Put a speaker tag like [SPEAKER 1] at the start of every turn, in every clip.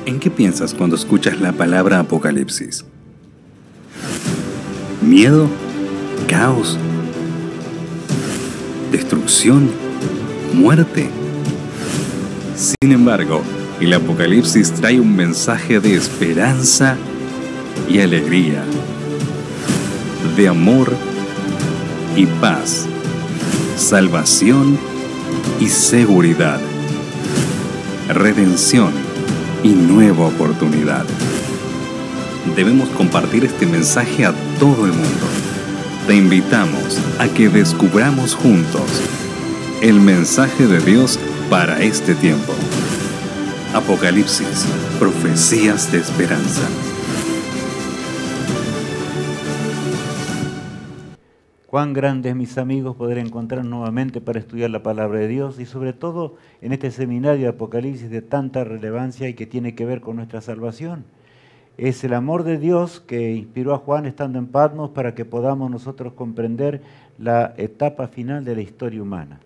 [SPEAKER 1] ¿En qué piensas cuando escuchas la palabra Apocalipsis? ¿Miedo? ¿Caos? ¿Destrucción? ¿Muerte? Sin embargo, el Apocalipsis trae un mensaje de esperanza y alegría, de amor y paz, salvación y seguridad, redención y nueva oportunidad. Debemos compartir este mensaje a todo el mundo. Te invitamos a que descubramos juntos el mensaje de Dios para este tiempo. Apocalipsis, profecías de esperanza.
[SPEAKER 2] Cuán grande es, mis amigos, poder encontrar nuevamente para estudiar la palabra de Dios y sobre todo en este seminario de Apocalipsis de tanta relevancia y que tiene que ver con nuestra salvación. Es el amor de Dios que inspiró a Juan estando en Patmos para que podamos nosotros comprender la etapa final de la historia humana.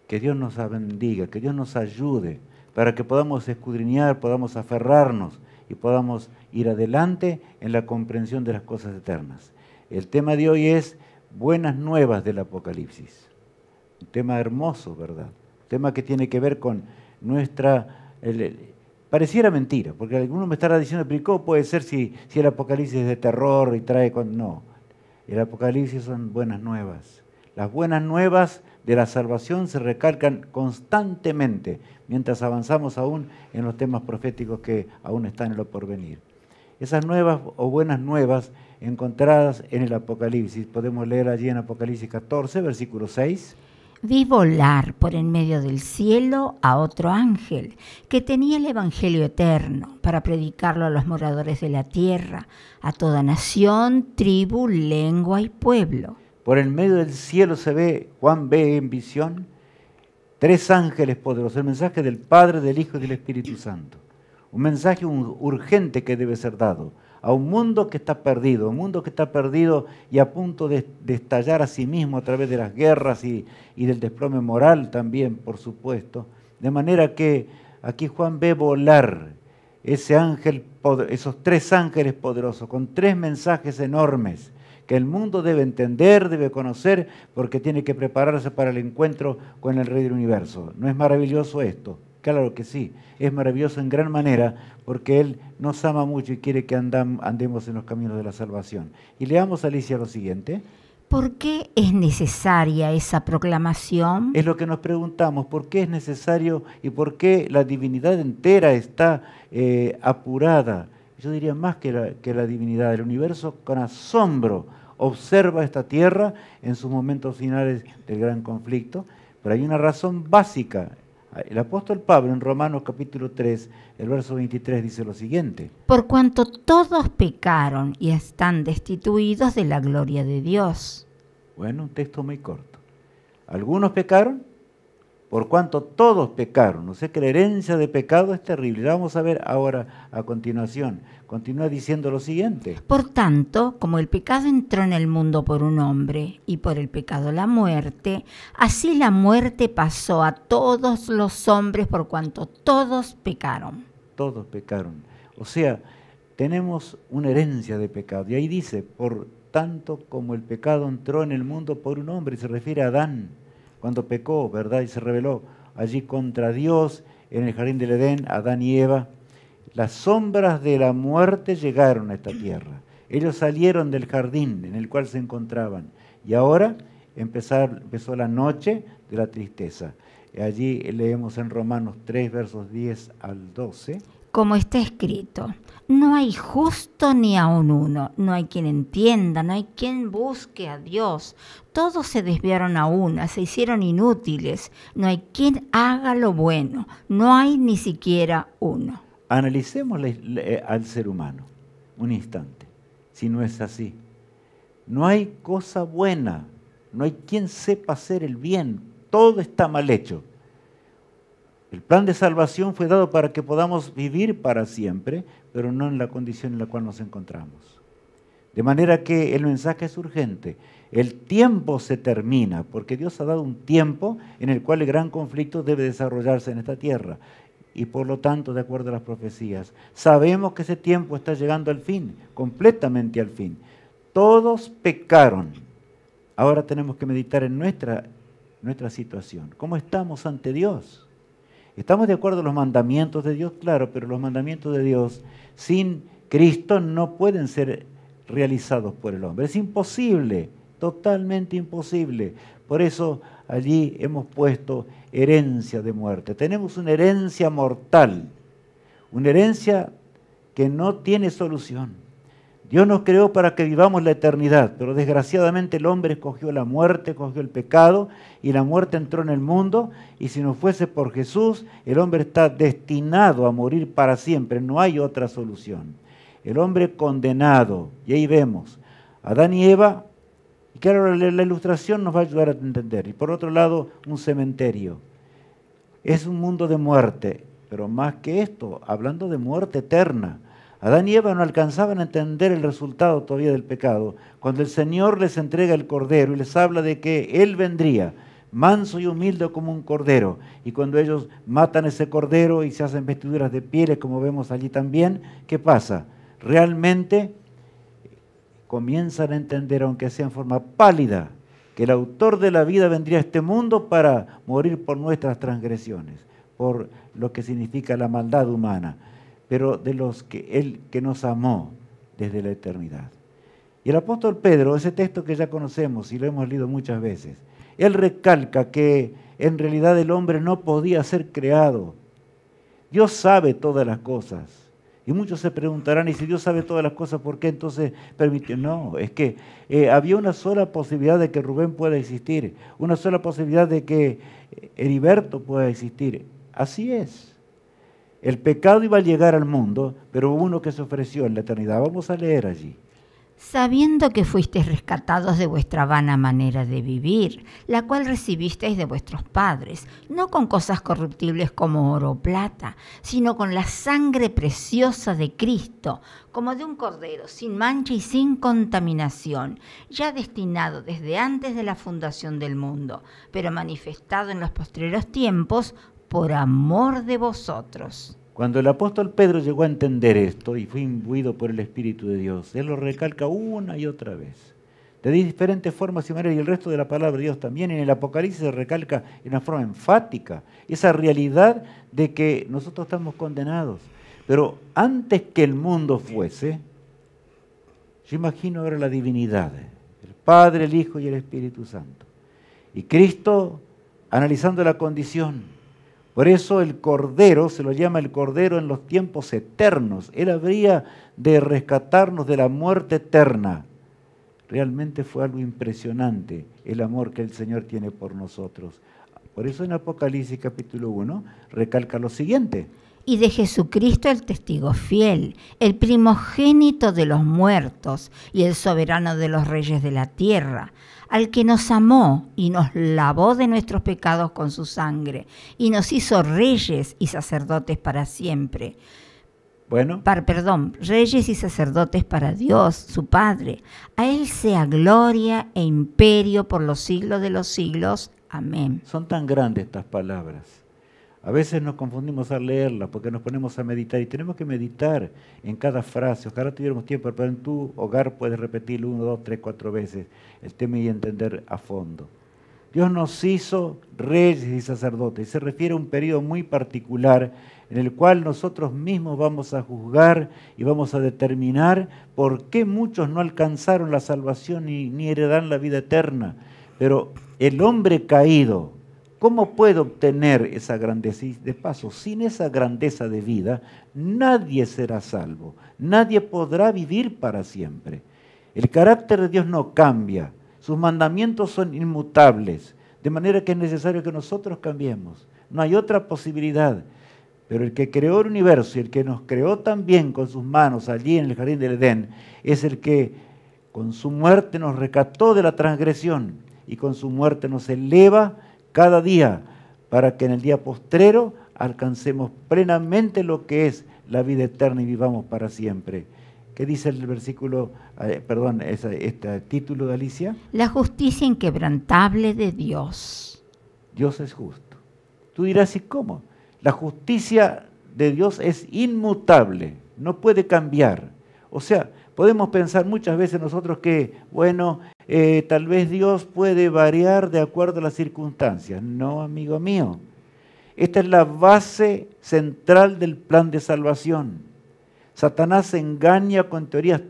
[SPEAKER 2] Que Dios nos bendiga, que Dios nos ayude para que podamos escudriñar, podamos aferrarnos y podamos ir adelante en la comprensión de las cosas eternas. El tema de hoy es buenas nuevas del Apocalipsis. Un tema hermoso, ¿verdad? Un tema que tiene que ver con nuestra... pareciera mentira, porque alguno me estará diciendo, pero ¿cómo puede ser si el Apocalipsis es de terror y trae... No, el Apocalipsis son buenas nuevas. Las buenas nuevas de la salvación se recalcan constantemente mientras avanzamos aún en los temas proféticos que aún están en lo porvenir. Esas nuevas o buenas nuevas encontradas en el Apocalipsis, podemos leer allí en Apocalipsis 14, versículo 6.
[SPEAKER 3] Vi volar por en medio del cielo a otro ángel que tenía el Evangelio eterno para predicarlo a los moradores de la tierra, a toda nación, tribu, lengua y pueblo.
[SPEAKER 2] Por en medio del cielo se ve, Juan ve en visión, 3 ángeles poderosos, el mensaje del Padre, del Hijo y del Espíritu Santo. Un mensaje urgente que debe ser dado a un mundo que está perdido, y a punto de estallar a sí mismo a través de las guerras y del desplome moral también, por supuesto. De manera que aquí Juan ve volar ese ángel, esos 3 ángeles poderosos con 3 mensajes enormes que el mundo debe entender, debe conocer, porque tiene que prepararse para el encuentro con el Rey del Universo. ¿No es maravilloso esto? Claro que sí, es maravilloso en gran manera porque Él nos ama mucho y quiere que andemos en los caminos de la salvación. Y leamos, Alicia, lo siguiente.
[SPEAKER 3] ¿Por qué es necesaria esa proclamación?
[SPEAKER 2] Es lo que nos preguntamos, ¿por qué es necesario y por qué la divinidad entera está apurada? Yo diría más que la divinidad, el universo con asombro observa esta tierra en sus momentos finales del gran conflicto, pero hay una razón básica. El apóstol Pablo en Romanos capítulo 3, el verso 23 dice lo siguiente.
[SPEAKER 3] Por cuanto todos pecaron y están destituidos de la gloria de Dios.
[SPEAKER 2] Bueno, un texto muy corto. Algunos pecaron, por cuanto todos pecaron. O sea que la herencia de pecado es terrible. La vamos a ver ahora a continuación. Continúa diciendo lo siguiente.
[SPEAKER 3] Por tanto, como el pecado entró en el mundo por un hombre y por el pecado la muerte, así la muerte pasó a todos los hombres por cuanto todos pecaron.
[SPEAKER 2] Todos pecaron. O sea, tenemos una herencia de pecado. Y ahí dice, por tanto como el pecado entró en el mundo por un hombre, y se refiere a Adán, cuando pecó, ¿verdad? Y se rebeló allí contra Dios en el jardín del Edén, Adán y Eva. Las sombras de la muerte llegaron a esta tierra. Ellos salieron del jardín en el cual se encontraban. Y ahora empezó la noche de la tristeza. Allí leemos en Romanos 3, versos 10 al 12.
[SPEAKER 3] Como está escrito, no hay justo ni aun uno, no hay quien entienda, no hay quien busque a Dios. Todos se desviaron a una, se hicieron inútiles, no hay quien haga lo bueno, no hay ni siquiera uno.
[SPEAKER 2] Analicemos al ser humano un instante, si no es así. No hay cosa buena, no hay quien sepa hacer el bien, todo está mal hecho. El plan de salvación fue dado para que podamos vivir para siempre, pero no en la condición en la cual nos encontramos. De manera que el mensaje es urgente. El tiempo se termina, porque Dios ha dado un tiempo en el cual el gran conflicto debe desarrollarse en esta tierra. y por lo tanto de acuerdo a las profecías. Sabemos que ese tiempo está llegando al fin, completamente al fin. Todos pecaron. Ahora tenemos que meditar en nuestra situación. ¿Cómo estamos ante Dios? ¿Estamos de acuerdo a los mandamientos de Dios? Claro, pero los mandamientos de Dios sin Cristo no pueden ser realizados por el hombre. Es imposible, totalmente imposible. Por eso allí hemos puesto herencia de muerte. Tenemos una herencia mortal, una herencia que no tiene solución. Dios nos creó para que vivamos la eternidad, pero desgraciadamente el hombre escogió la muerte, escogió el pecado, y la muerte entró en el mundo, y si no fuese por Jesús, el hombre está destinado a morir para siempre, no hay otra solución. El hombre condenado, y ahí vemos, Adán y Eva, y claro, la ilustración nos va a ayudar a entender, y por otro lado, un cementerio. Es un mundo de muerte, pero más que esto, hablando de muerte eterna. Adán y Eva no alcanzaban a entender el resultado todavía del pecado, cuando el Señor les entrega el cordero y les habla de que Él vendría, manso y humilde como un cordero, y cuando ellos matan ese cordero y se hacen vestiduras de pieles, como vemos allí también, ¿qué pasa? Realmente comienzan a entender, aunque sea en forma pálida, que el autor de la vida vendría a este mundo para morir por nuestras transgresiones, por lo que significa la maldad humana, pero de los que Él que nos amó desde la eternidad. Y el apóstol Pedro, ese texto que ya conocemos y lo hemos leído muchas veces, él recalca que en realidad el hombre no podía ser creado. Dios sabe todas las cosas. Y muchos se preguntarán, y si Dios sabe todas las cosas, ¿por qué entonces permitió? No, es que había una sola posibilidad de que Rubén pueda existir, una sola posibilidad de que Heriberto pueda existir. Así es. El pecado iba a llegar al mundo, pero hubo uno que se ofreció en la eternidad. Vamos a leer allí.
[SPEAKER 3] Sabiendo que fuisteis rescatados de vuestra vana manera de vivir, la cual recibisteis de vuestros padres, no con cosas corruptibles como oro o plata, sino con la sangre preciosa de Cristo, como de un cordero, sin mancha y sin contaminación, ya destinado desde antes de la fundación del mundo, pero manifestado en los postreros tiempos por amor de vosotros.
[SPEAKER 2] Cuando el apóstol Pedro llegó a entender esto y fue imbuido por el Espíritu de Dios, él lo recalca una y otra vez, de diferentes formas y maneras, y el resto de la palabra de Dios también. En el Apocalipsis se recalca en una forma enfática esa realidad de que nosotros estamos condenados. Pero antes que el mundo fuese, yo imagino ahora la divinidad, el Padre, el Hijo y el Espíritu Santo. Y Cristo analizando la condición. Por eso el Cordero, se lo llama el Cordero en los tiempos eternos. Él habría de rescatarnos de la muerte eterna. Realmente fue algo impresionante el amor que el Señor tiene por nosotros. Por eso en Apocalipsis capítulo 1 recalca lo siguiente.
[SPEAKER 3] Y de Jesucristo el testigo fiel, el primogénito de los muertos y el soberano de los reyes de la tierra, al que nos amó y nos lavó de nuestros pecados con su sangre, y nos hizo reyes y sacerdotes para siempre. Reyes y sacerdotes para Dios, su Padre. A Él sea gloria e imperio por los siglos de los siglos. Amén.
[SPEAKER 2] Son tan grandes estas palabras. A veces nos confundimos al leerlas porque nos ponemos a meditar y tenemos que meditar en cada frase. Ojalá tuviéramos tiempo, pero en tu hogar puedes repetirlo 1, 2, 3, 4 veces el tema y entender a fondo. Dios nos hizo reyes y sacerdotes. Se refiere a un periodo muy particular en el cual nosotros mismos vamos a juzgar y vamos a determinar por qué muchos no alcanzaron la salvación ni heredan la vida eterna. Pero el hombre caído, ¿cómo puede obtener esa grandeza? Y de paso, sin esa grandeza de vida, nadie será salvo. Nadie podrá vivir para siempre. El carácter de Dios no cambia. Sus mandamientos son inmutables. De manera que es necesario que nosotros cambiemos. No hay otra posibilidad. Pero el que creó el universo y el que nos creó también con sus manos allí en el jardín del Edén, es el que con su muerte nos rescató de la transgresión y con su muerte nos eleva cada día, para que en el día postrero alcancemos plenamente lo que es la vida eterna y vivamos para siempre. ¿Qué dice el versículo, este título de Alicia?
[SPEAKER 3] La justicia inquebrantable de Dios.
[SPEAKER 2] Dios es justo. Tú dirás, ¿y cómo? La justicia de Dios es inmutable, no puede cambiar. O sea, podemos pensar muchas veces nosotros que, bueno, tal vez Dios puede variar de acuerdo a las circunstancias. No, amigo mío. Esta es la base central del plan de salvación. Satanás se engaña con teorías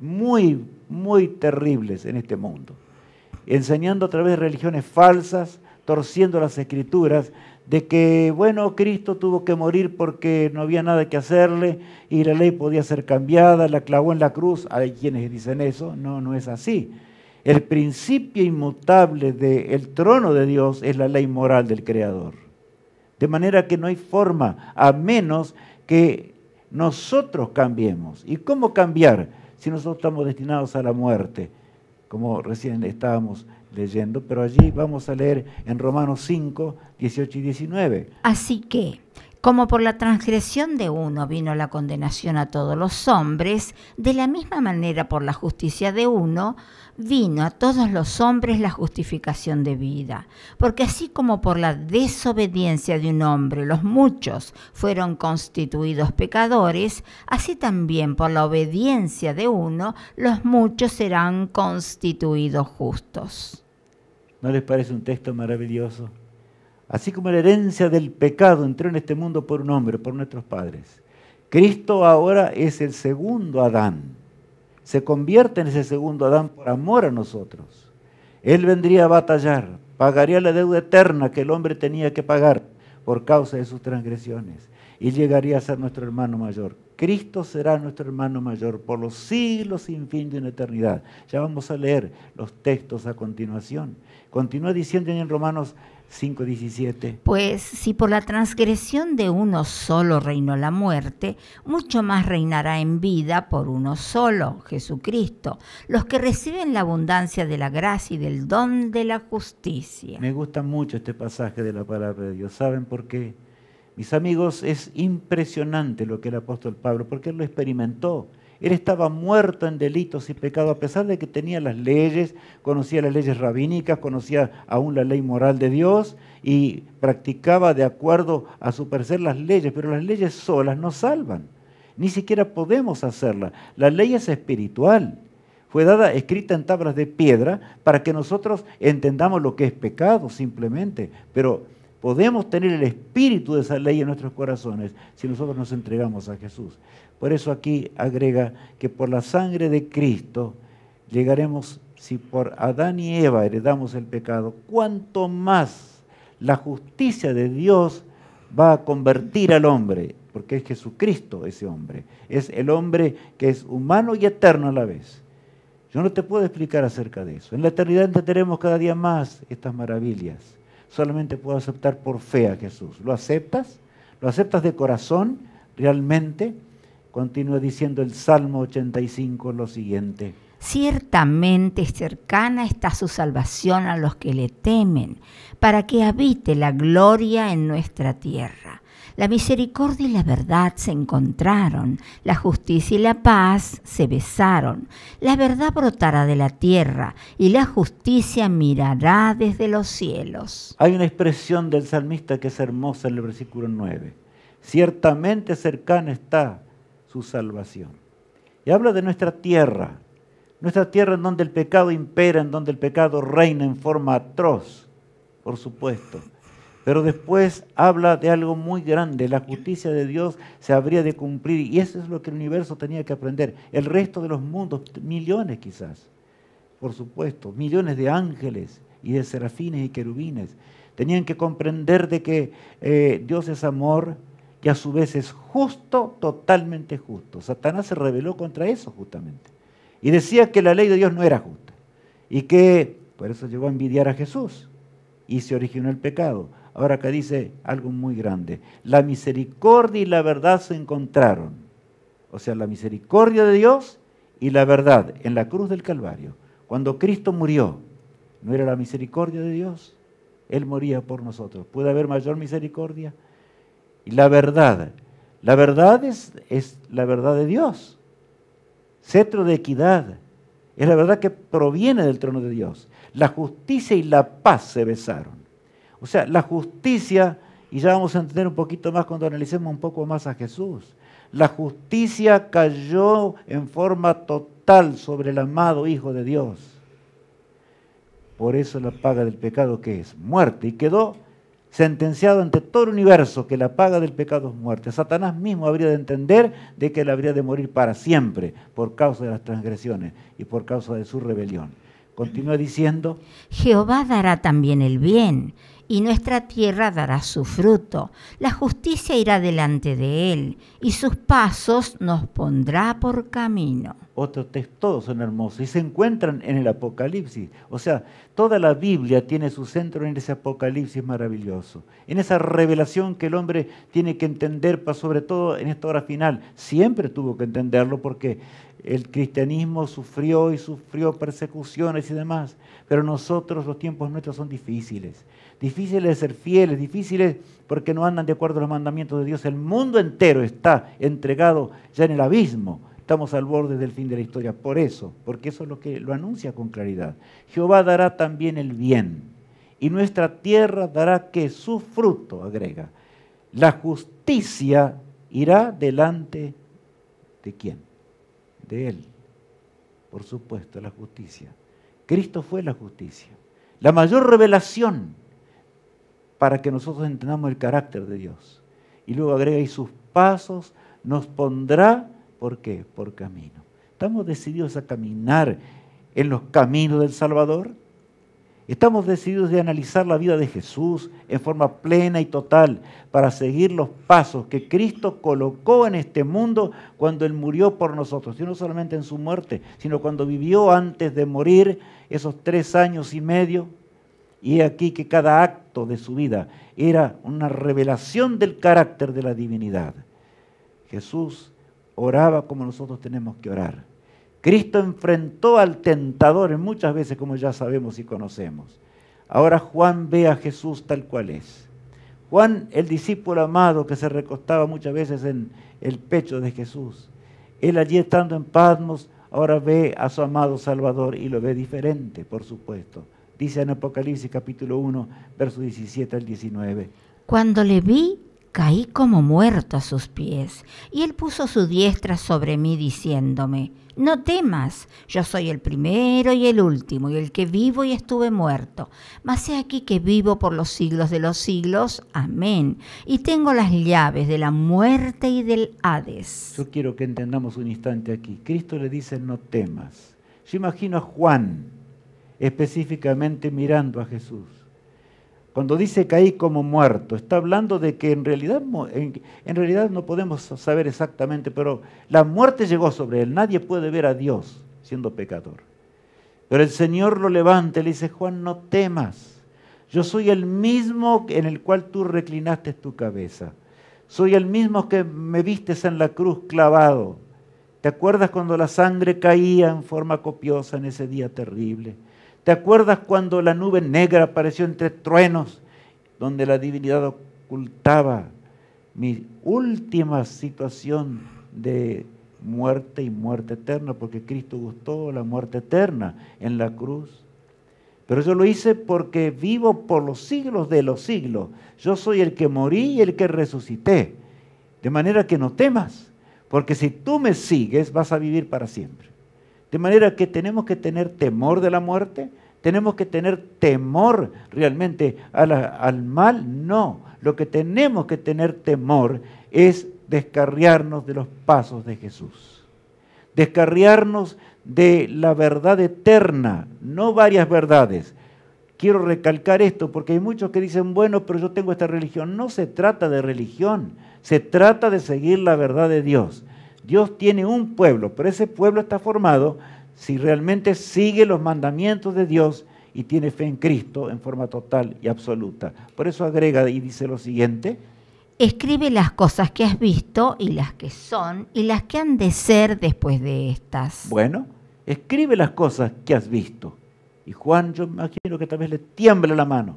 [SPEAKER 2] muy, muy terribles en este mundo, enseñando a través de religiones falsas, torciendo las escrituras, de que, bueno, Cristo tuvo que morir porque no había nada que hacerle y la ley podía ser cambiada, la clavó en la cruz. Hay quienes dicen eso, no es así. El principio inmutable del trono de Dios es la ley moral del Creador. De manera que no hay forma, a menos que nosotros cambiemos. ¿Y cómo cambiar si nosotros estamos destinados a la muerte? Como recién estábamos leyendo, pero allí vamos a leer en Romanos 5, 18 y 19.
[SPEAKER 3] Así que, como por la transgresión de uno vino la condenación a todos los hombres, de la misma manera por la justicia de uno vino a todos los hombres la justificación de vida. Porque así como por la desobediencia de un hombre los muchos fueron constituidos pecadores, así también por la obediencia de uno los muchos serán constituidos justos.
[SPEAKER 2] ¿No les parece un texto maravilloso? Así como la herencia del pecado entró en este mundo por un hombre, por nuestros padres, Cristo ahora es el segundo Adán. Se convierte en ese segundo Adán por amor a nosotros. Él vendría a batallar, pagaría la deuda eterna que el hombre tenía que pagar por causa de sus transgresiones y llegaría a ser nuestro hermano mayor. Cristo será nuestro hermano mayor por los siglos sin fin de una eternidad. Ya vamos a leer los textos a continuación. Continúa diciendo en Romanos 5:17.
[SPEAKER 3] Pues si por la transgresión de uno solo reinó la muerte, mucho más reinará en vida por uno solo, Jesucristo, los que reciben la abundancia de la gracia y del don de la justicia.
[SPEAKER 2] Me gusta mucho este pasaje de la palabra de Dios. ¿Saben por qué? Mis amigos, es impresionante lo que el apóstol Pablo, porque él lo experimentó. Él estaba muerto en delitos y pecados, a pesar de que tenía las leyes, conocía las leyes rabínicas, conocía aún la ley moral de Dios y practicaba de acuerdo a su parecer las leyes, pero las leyes solas no salvan. Ni siquiera podemos hacerlas. La ley es espiritual. Fue dada, escrita en tablas de piedra, para que nosotros entendamos lo que es pecado simplemente, pero podemos tener el espíritu de esa ley en nuestros corazones si nosotros nos entregamos a Jesús. Por eso aquí agrega que por la sangre de Cristo llegaremos, si por Adán y Eva heredamos el pecado, cuánto más la justicia de Dios va a convertir al hombre, porque es Jesucristo ese hombre. Es el hombre que es humano y eterno a la vez. Yo no te puedo explicar acerca de eso. En la eternidad entenderemos cada día más estas maravillas. Solamente puedo aceptar por fe a Jesús. ¿Lo aceptas? ¿Lo aceptas de corazón realmente? Continúa diciendo el Salmo 85 lo siguiente.
[SPEAKER 3] Ciertamente cercana está su salvación a los que le temen, para que habite la gloria en nuestra tierra. La misericordia y la verdad se encontraron, la justicia y la paz se besaron. La verdad brotará de la tierra y la justicia mirará desde los cielos.
[SPEAKER 2] Hay una expresión del salmista que es hermosa en el versículo 9. Ciertamente cercana está su salvación. Y habla de nuestra tierra en donde el pecado impera, en donde el pecado reina en forma atroz, por supuesto. Pero después habla de algo muy grande, la justicia de Dios se habría de cumplir, y eso es lo que el universo tenía que aprender. El resto de los mundos, millones quizás, por supuesto, millones de ángeles y de serafines y querubines, tenían que comprender de que Dios es amor y a su vez es justo, totalmente justo. Satanás se rebeló contra eso justamente, y decía que la ley de Dios no era justa, y que por eso llegó a envidiar a Jesús, y se originó el pecado. Ahora acá dice algo muy grande. La misericordia y la verdad se encontraron. O sea, la misericordia de Dios y la verdad en la cruz del Calvario. Cuando Cristo murió, ¿no era la misericordia de Dios? Él moría por nosotros. ¿Puede haber mayor misericordia? Y la verdad es la verdad de Dios. Cetro de equidad. Es la verdad que proviene del trono de Dios. La justicia y la paz se besaron. O sea, la justicia Y ya vamos a entender un poquito más cuando analicemos un poco más a Jesús. La justicia cayó en forma total sobre el amado Hijo de Dios. Por eso la paga del pecado, ¿qué es? Muerte. Y quedó sentenciado ante todo el universo que la paga del pecado es muerte. Satanás mismo habría de entender de que él habría de morir para siempre por causa de las transgresiones y por causa de su rebelión. Continúa diciendo:
[SPEAKER 3] Jehová dará también el bien, y nuestra tierra dará su fruto. La justicia irá delante de él, y sus pasos nos pondrá por camino.
[SPEAKER 2] Otros textos, todos son hermosos y se encuentran en el Apocalipsis. O sea, toda la Biblia tiene su centro en ese Apocalipsis maravilloso, en esa revelación que el hombre tiene que entender, sobre todo en esta hora final. Siempre tuvo que entenderlo porque el cristianismo sufrió y sufrió persecuciones y demás, pero nosotros, los tiempos nuestros son difíciles. Difíciles de ser fieles, difíciles porque no andan de acuerdo a los mandamientos de Dios. El mundo entero está entregado ya en el abismo. Estamos al borde del fin de la historia, por eso, porque eso es lo que lo anuncia con claridad. Jehová dará también el bien, y nuestra tierra dará que su fruto, agrega. La justicia irá delante de ¿quién? De Él. Por supuesto, la justicia. Cristo fue la justicia. La mayor revelación para que nosotros entendamos el carácter de Dios. Y luego agrega, y sus pasos nos pondrá, ¿por qué? Por camino. ¿Estamos decididos a caminar en los caminos del Salvador? ¿Estamos decididos de analizar la vida de Jesús en forma plena y total para seguir los pasos que Cristo colocó en este mundo cuando Él murió por nosotros? Y no solamente en su muerte, sino cuando vivió antes de morir esos 3 años y medio. Y he aquí que cada acto de su vida era una revelación del carácter de la divinidad. Jesús oraba como nosotros tenemos que orar. Cristo enfrentó al tentador muchas veces, como ya sabemos y conocemos. Ahora Juan ve a Jesús tal cual es. Juan, el discípulo amado que se recostaba muchas veces en el pecho de Jesús. Él allí estando en Patmos, ahora ve a su amado Salvador y lo ve diferente, por supuesto. Dice en Apocalipsis capítulo 1, versos 17 al 19.
[SPEAKER 3] Cuando le vi, caí como muerto a sus pies, y él puso su diestra sobre mí diciéndome: no temas, yo soy el primero y el último, y el que vivo y estuve muerto. Mas he aquí que vivo por los siglos de los siglos. Amén. Y tengo las llaves de la muerte y del Hades.
[SPEAKER 2] Yo quiero que entendamos un instante aquí. Cristo le dice: no temas. Yo imagino a Juan específicamente mirando a Jesús. Cuando dice caí como muerto, está hablando de que en realidad no podemos saber exactamente, pero la muerte llegó sobre él. Nadie puede ver a Dios siendo pecador. Pero el Señor lo levanta y le dice: Juan, no temas. Yo soy el mismo en el cual tú reclinaste tu cabeza. Soy el mismo que me vistes en la cruz clavado. ¿Te acuerdas cuando la sangre caía en forma copiosa en ese día terrible? ¿Te acuerdas cuando la nube negra apareció entre truenos, donde la divinidad ocultaba mi última situación de muerte y muerte eterna? Porque Cristo gustó la muerte eterna en la cruz. Pero yo lo hice porque vivo por los siglos de los siglos. Yo soy el que morí y el que resucité. De manera que no temas, porque si tú me sigues vas a vivir para siempre. De manera que tenemos que tener temor de la muerte, tenemos que tener temor realmente al mal. No, lo que tenemos que tener temor es descarriarnos de los pasos de Jesús. Descarriarnos de la verdad eterna, no varias verdades. Quiero recalcar esto porque hay muchos que dicen: bueno, pero yo tengo esta religión. No se trata de religión, se trata de seguir la verdad de Dios. Dios tiene un pueblo, pero ese pueblo está formado si realmente sigue los mandamientos de Dios y tiene fe en Cristo en forma total y absoluta. Por eso agrega y dice lo siguiente:
[SPEAKER 3] escribe las cosas que has visto y las que son y las que han de ser después de estas.
[SPEAKER 2] Bueno, escribe las cosas que has visto. Y Juan, yo imagino que tal vez le tiembla la mano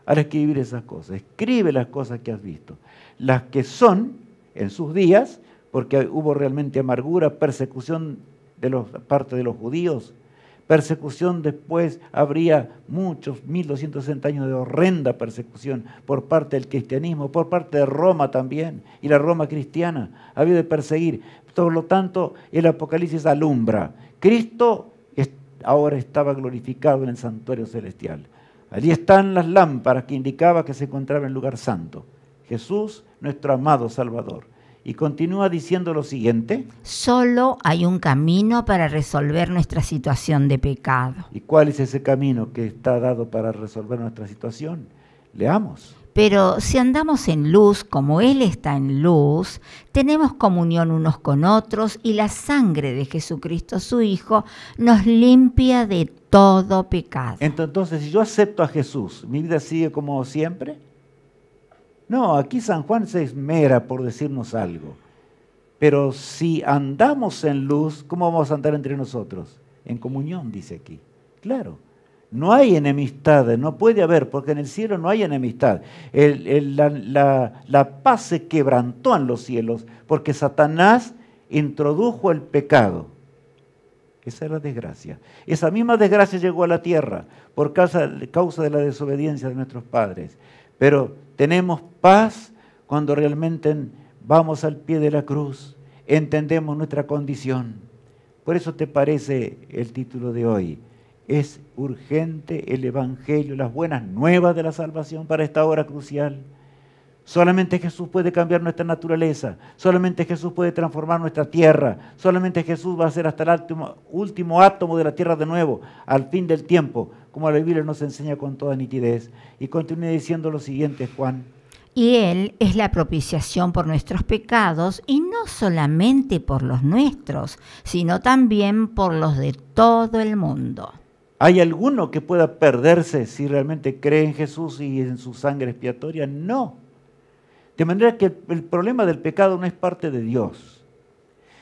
[SPEAKER 2] al escribir esas cosas. Escribe las cosas que has visto. Las que son en sus días, porque hubo realmente amargura, persecución de parte de los judíos, persecución después, habría muchos, 1260 años de horrenda persecución por parte del cristianismo, por parte de Roma también, y la Roma cristiana había de perseguir. Por lo tanto, el Apocalipsis alumbra. Cristo ahora estaba glorificado en el santuario celestial. Allí están las lámparas que indicaban que se encontraba en el lugar santo. Jesús, nuestro amado Salvador. Y continúa diciendo lo siguiente.
[SPEAKER 3] Solo hay un camino para resolver nuestra situación de pecado.
[SPEAKER 2] ¿Y cuál es ese camino que está dado para resolver nuestra situación? Leamos.
[SPEAKER 3] Pero si andamos en luz como Él está en luz, tenemos comunión unos con otros y la sangre de Jesucristo, su Hijo, nos limpia de todo pecado.
[SPEAKER 2] Entonces, si yo acepto a Jesús, ¿mi vida sigue como siempre? No, aquí San Juan se esmera por decirnos algo. Pero si andamos en luz, ¿cómo vamos a andar entre nosotros? En comunión, dice aquí. Claro, no hay enemistad, no puede haber, porque en el cielo no hay enemistad. La paz se quebrantó en los cielos porque Satanás introdujo el pecado. Esa es la desgracia. Esa misma desgracia llegó a la tierra por causa de la desobediencia de nuestros padres. Pero tenemos paz cuando realmente vamos al pie de la cruz, entendemos nuestra condición. Por eso te parece el título de hoy. Es urgente el Evangelio, las buenas nuevas de la salvación para esta hora crucial. Solamente Jesús puede cambiar nuestra naturaleza, solamente Jesús puede transformar nuestra tierra, solamente Jesús va a hacer hasta el último átomo de la tierra de nuevo, al fin del tiempo, como la Biblia nos enseña con toda nitidez. Y continúe diciendo lo siguiente, Juan.
[SPEAKER 3] Y Él es la propiciación por nuestros pecados, y no solamente por los nuestros, sino también por los de todo el mundo.
[SPEAKER 2] ¿Hay alguno que pueda perderse si realmente cree en Jesús y en su sangre expiatoria? No. De manera que el problema del pecado no es parte de Dios.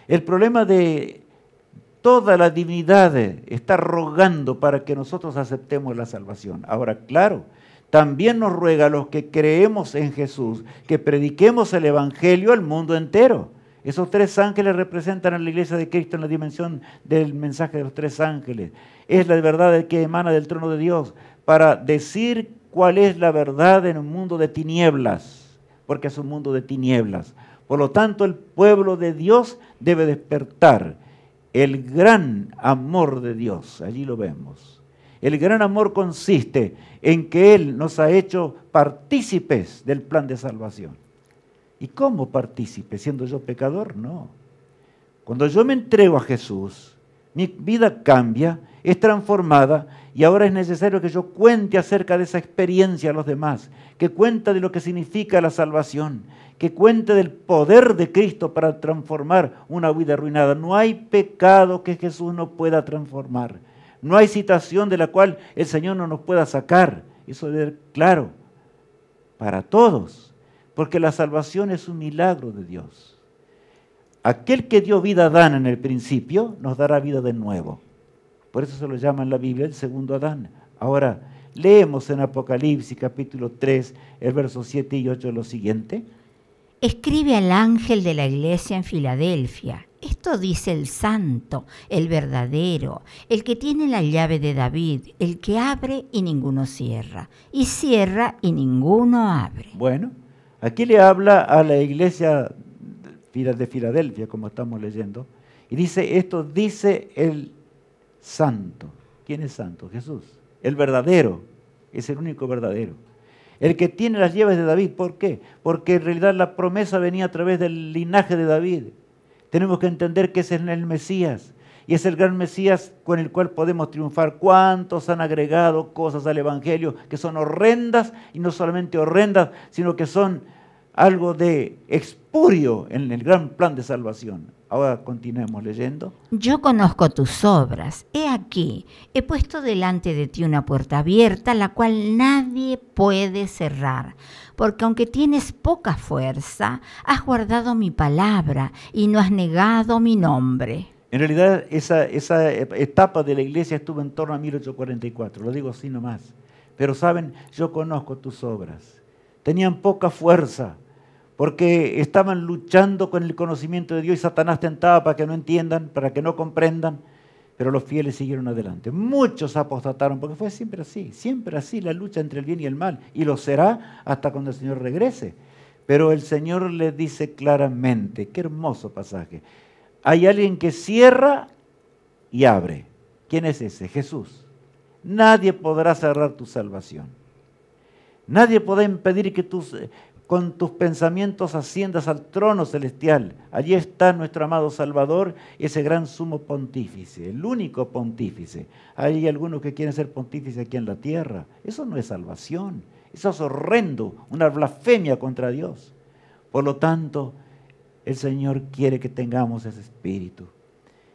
[SPEAKER 2] El problema de toda la divinidad está rogando para que nosotros aceptemos la salvación. Ahora, claro, también nos ruega a los que creemos en Jesús que prediquemos el Evangelio al mundo entero. Esos tres ángeles representan a la iglesia de Cristo en la dimensión del mensaje de los tres ángeles. Es la verdad que emana del trono de Dios para decir cuál es la verdad en un mundo de tinieblas, porque es un mundo de tinieblas. Por lo tanto, el pueblo de Dios debe despertar el gran amor de Dios. Allí lo vemos. El gran amor consiste en que Él nos ha hecho partícipes del plan de salvación. ¿Y cómo partícipe? ¿Siendo yo pecador? No. Cuando yo me entrego a Jesús, mi vida cambia, es transformada, y ahora es necesario que yo cuente acerca de esa experiencia a los demás, que cuente de lo que significa la salvación, que cuente del poder de Cristo para transformar una vida arruinada. No hay pecado que Jesús no pueda transformar. No hay situación de la cual el Señor no nos pueda sacar. Eso debe ser claro para todos, porque la salvación es un milagro de Dios. Aquel que dio vida a Adán en el principio, nos dará vida de nuevo. Por eso se lo llama en la Biblia el segundo Adán. Ahora, leemos en Apocalipsis capítulo 3, el verso 7 y 8 lo siguiente.
[SPEAKER 3] Escribe al ángel de la iglesia en Filadelfia. Esto dice el santo, el verdadero, el que tiene la llave de David, el que abre y ninguno cierra, y cierra y ninguno abre.
[SPEAKER 2] Bueno, aquí le habla a la iglesia de Filadelfia, como estamos leyendo, y dice, esto dice el santo. ¿Quién es santo? Jesús. El verdadero, es el único verdadero. El que tiene las llaves de David, ¿por qué? Porque en realidad la promesa venía a través del linaje de David. Tenemos que entender que ese es el Mesías, y es el gran Mesías con el cual podemos triunfar. ¿Cuántos han agregado cosas al Evangelio que son horrendas, y no solamente horrendas, sino que son algo de expurio en el gran plan de salvación? Ahora continuemos leyendo.
[SPEAKER 3] Yo conozco tus obras. He aquí, he puesto delante de ti una puerta abierta, la cual nadie puede cerrar. Porque aunque tienes poca fuerza, has guardado mi palabra y no has negado mi nombre.
[SPEAKER 2] En realidad, esa etapa de la iglesia estuvo en torno a 1844, lo digo así nomás. Pero saben, yo conozco tus obras. Tenían poca fuerza, porque estaban luchando con el conocimiento de Dios y Satanás tentaba para que no entiendan, para que no comprendan. pero los fieles siguieron adelante. Muchos apostataron, porque fue siempre así la lucha entre el bien y el mal, y lo será hasta cuando el Señor regrese. Pero el Señor les dice claramente, qué hermoso pasaje, hay alguien que cierra y abre. ¿Quién es ese? Jesús. Nadie podrá cerrar tu salvación. Nadie podrá impedir que con tus pensamientos asciendas al trono celestial. Allí está nuestro amado Salvador, ese gran sumo pontífice, el único pontífice. Hay algunos que quieren ser pontífice aquí en la tierra. Eso no es salvación. Eso es horrendo, una blasfemia contra Dios. Por lo tanto, el Señor quiere que tengamos ese espíritu.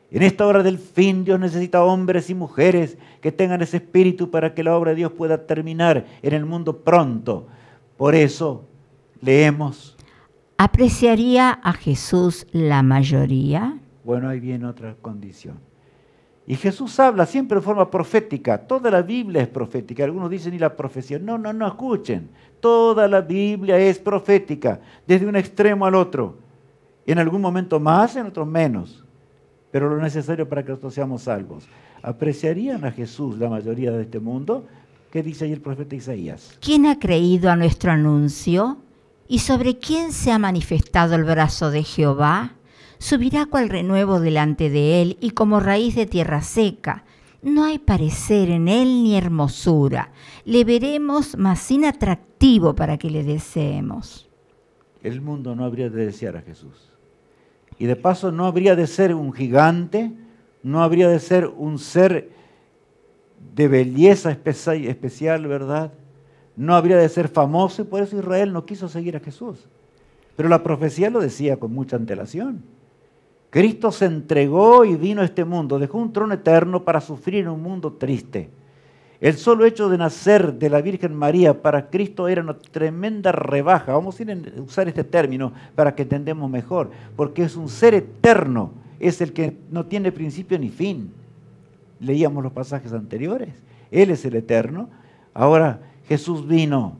[SPEAKER 2] En esta hora del fin, Dios necesita hombres y mujeres que tengan ese espíritu para que la obra de Dios pueda terminar en el mundo pronto. Por eso, leemos.
[SPEAKER 3] ¿Apreciaría a Jesús la mayoría?
[SPEAKER 2] Bueno, ahí viene otra condición. Y Jesús habla siempre de forma profética. Toda la Biblia es profética. Algunos dicen, ¿y la profecía? No, escuchen. Toda la Biblia es profética, desde un extremo al otro. En algún momento más, en otros menos. Pero lo necesario para que nosotros seamos salvos. ¿Apreciarían a Jesús la mayoría de este mundo? ¿Qué dice ahí el profeta Isaías?
[SPEAKER 3] ¿Quién ha creído a nuestro anuncio? ¿Y sobre quién se ha manifestado el brazo de Jehová? Subirá cual renuevo delante de él y como raíz de tierra seca. No hay parecer en él ni hermosura. Le veremos, mas sin atractivo para que le deseemos.
[SPEAKER 2] El mundo no habría de desear a Jesús. Y de paso no habría de ser un gigante, no habría de ser un ser de belleza especial, ¿verdad? No habría de ser famoso y por eso Israel no quiso seguir a Jesús. Pero la profecía lo decía con mucha antelación. Cristo se entregó y vino a este mundo, dejó un trono eterno para sufrir en un mundo triste. El solo hecho de nacer de la Virgen María para Cristo era una tremenda rebaja. Vamos a usar este término para que entendamos mejor, porque es un ser eterno, es el que no tiene principio ni fin. Leíamos los pasajes anteriores. Él es el eterno. Ahora Jesús vino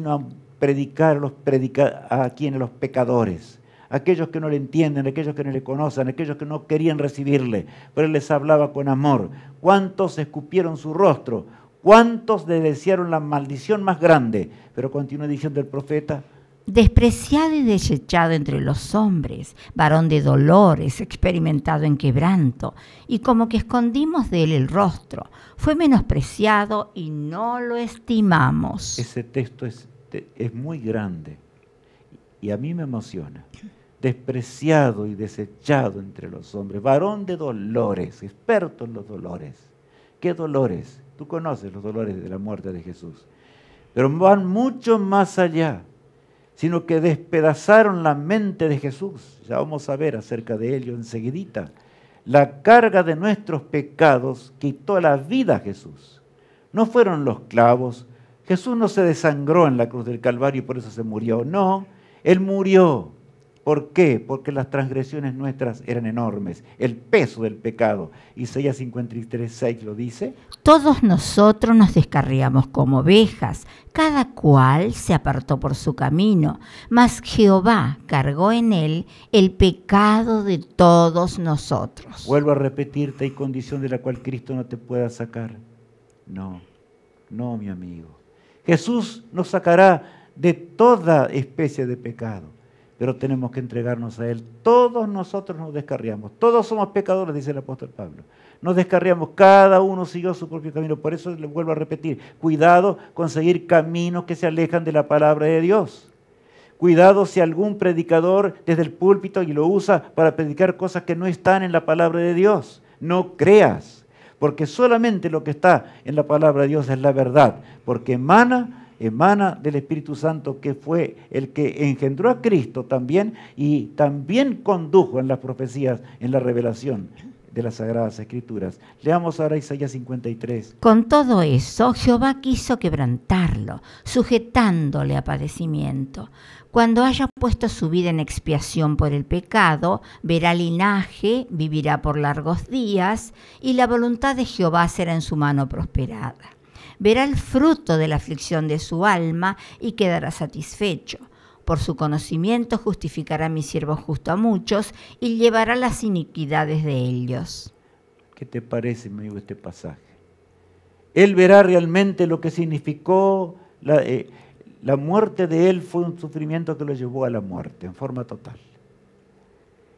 [SPEAKER 2] a predicar a quienes los pecadores, aquellos que no le entienden, aquellos que no le conocen, aquellos que no querían recibirle, pero él les hablaba con amor. ¿Cuántos escupieron su rostro? ¿Cuántos le desearon la maldición más grande? Pero continúa diciendo el profeta:
[SPEAKER 3] despreciado y desechado entre los hombres, varón de dolores, experimentado en quebranto, y como que escondimos de él el rostro, fue menospreciado y no lo estimamos.
[SPEAKER 2] Ese texto es muy grande y a mí me emociona. Despreciado y desechado entre los hombres, varón de dolores, experto en los dolores. ¿Qué dolores? Tú conoces los dolores de la muerte de Jesús, pero van mucho más allá, sino que despedazaron la mente de Jesús. Ya vamos a ver acerca de ello enseguidita. La carga de nuestros pecados quitó la vida a Jesús. No fueron los clavos. Jesús no se desangró en la cruz del Calvario y por eso se murió. No, Él murió. ¿Por qué? Porque las transgresiones nuestras eran enormes. El peso del pecado. Isaías 53:6 lo dice.
[SPEAKER 3] Todos nosotros nos descarriamos como ovejas, cada cual se apartó por su camino, mas Jehová cargó en él el pecado de todos nosotros.
[SPEAKER 2] Vuelvo a repetirte, hay condición de la cual Cristo no te pueda sacar. No, mi amigo. Jesús nos sacará de toda especie de pecado, pero tenemos que entregarnos a Él. Todos nosotros nos descarriamos, todos somos pecadores, dice el apóstol Pablo. Nos descarriamos, cada uno siguió su propio camino. Por eso le vuelvo a repetir, cuidado con seguir caminos que se alejan de la palabra de Dios. Cuidado si algún predicador desde el púlpito y lo usa para predicar cosas que no están en la palabra de Dios. No creas, porque solamente lo que está en la palabra de Dios es la verdad, porque emana del Espíritu Santo, que fue el que engendró a Cristo también y también condujo en las profecías, en la revelación de las Sagradas Escrituras. Leamos ahora Isaías 53.
[SPEAKER 3] Con todo eso, Jehová quiso quebrantarlo, sujetándole a padecimiento. Cuando haya puesto su vida en expiación por el pecado, verá linaje, vivirá por largos días, y la voluntad de Jehová será en su mano prosperada. Verá el fruto de la aflicción de su alma y quedará satisfecho. Por su conocimiento justificará a mi siervo justo a muchos y llevará las iniquidades de ellos.
[SPEAKER 2] ¿Qué te parece, me digo, este pasaje? Él verá realmente lo que significó la muerte de él. Fue un sufrimiento que lo llevó a la muerte en forma total.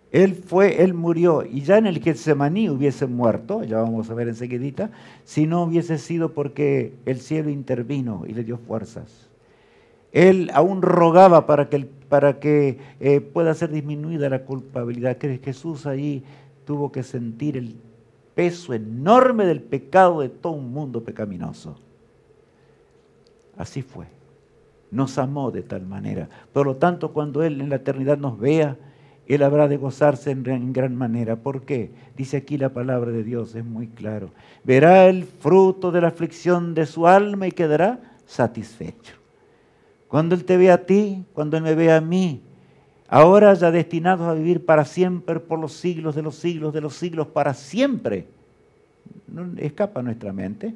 [SPEAKER 2] Él murió, y ya en el Getsemaní hubiese muerto, ya vamos a ver enseguidita, si no hubiese sido porque el cielo intervino y le dio fuerzas. Él aún rogaba para que pueda ser disminuida la culpabilidad. Que Jesús ahí tuvo que sentir el peso enorme del pecado de todo un mundo pecaminoso. Así fue. Nos amó de tal manera. Por lo tanto, cuando Él en la eternidad nos vea, Él habrá de gozarse en gran manera. ¿Por qué? Dice aquí la palabra de Dios, es muy claro. Verá el fruto de la aflicción de su alma y quedará satisfecho. Cuando Él te vea a ti, cuando Él me vea a mí, ahora ya destinados a vivir para siempre, por los siglos de los siglos de los siglos, para siempre, no escapa nuestra mente,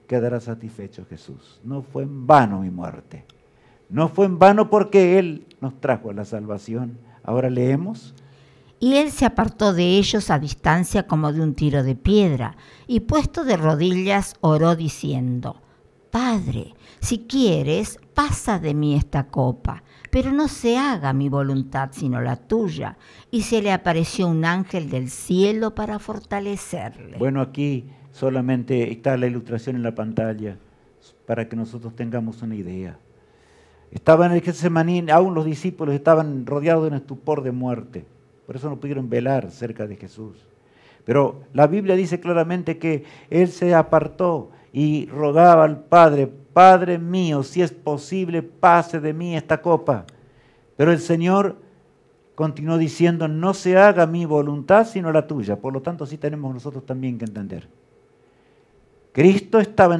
[SPEAKER 2] quedará satisfecho Jesús. No fue en vano mi muerte. No fue en vano porque Él nos trajo a la salvación. Ahora leemos.
[SPEAKER 3] Y él se apartó de ellos a distancia como de un tiro de piedra, y puesto de rodillas oró diciendo: Padre, si quieres, pasa de mí esta copa, pero no se haga mi voluntad sino la tuya. Y se le apareció un ángel del cielo para fortalecerle.
[SPEAKER 2] Bueno, aquí solamente está la ilustración en la pantalla para que nosotros tengamos una idea. Estaba en el Getsemaní, aún los discípulos estaban rodeados de un estupor de muerte. Por eso no pudieron velar cerca de Jesús. Pero la Biblia dice claramente que Él se apartó y rogaba al Padre: Padre mío, si es posible, pase de mí esta copa. Pero el Señor continuó diciendo: no se haga mi voluntad sino la tuya. Por lo tanto, sí tenemos nosotros también que entender. Cristo estaba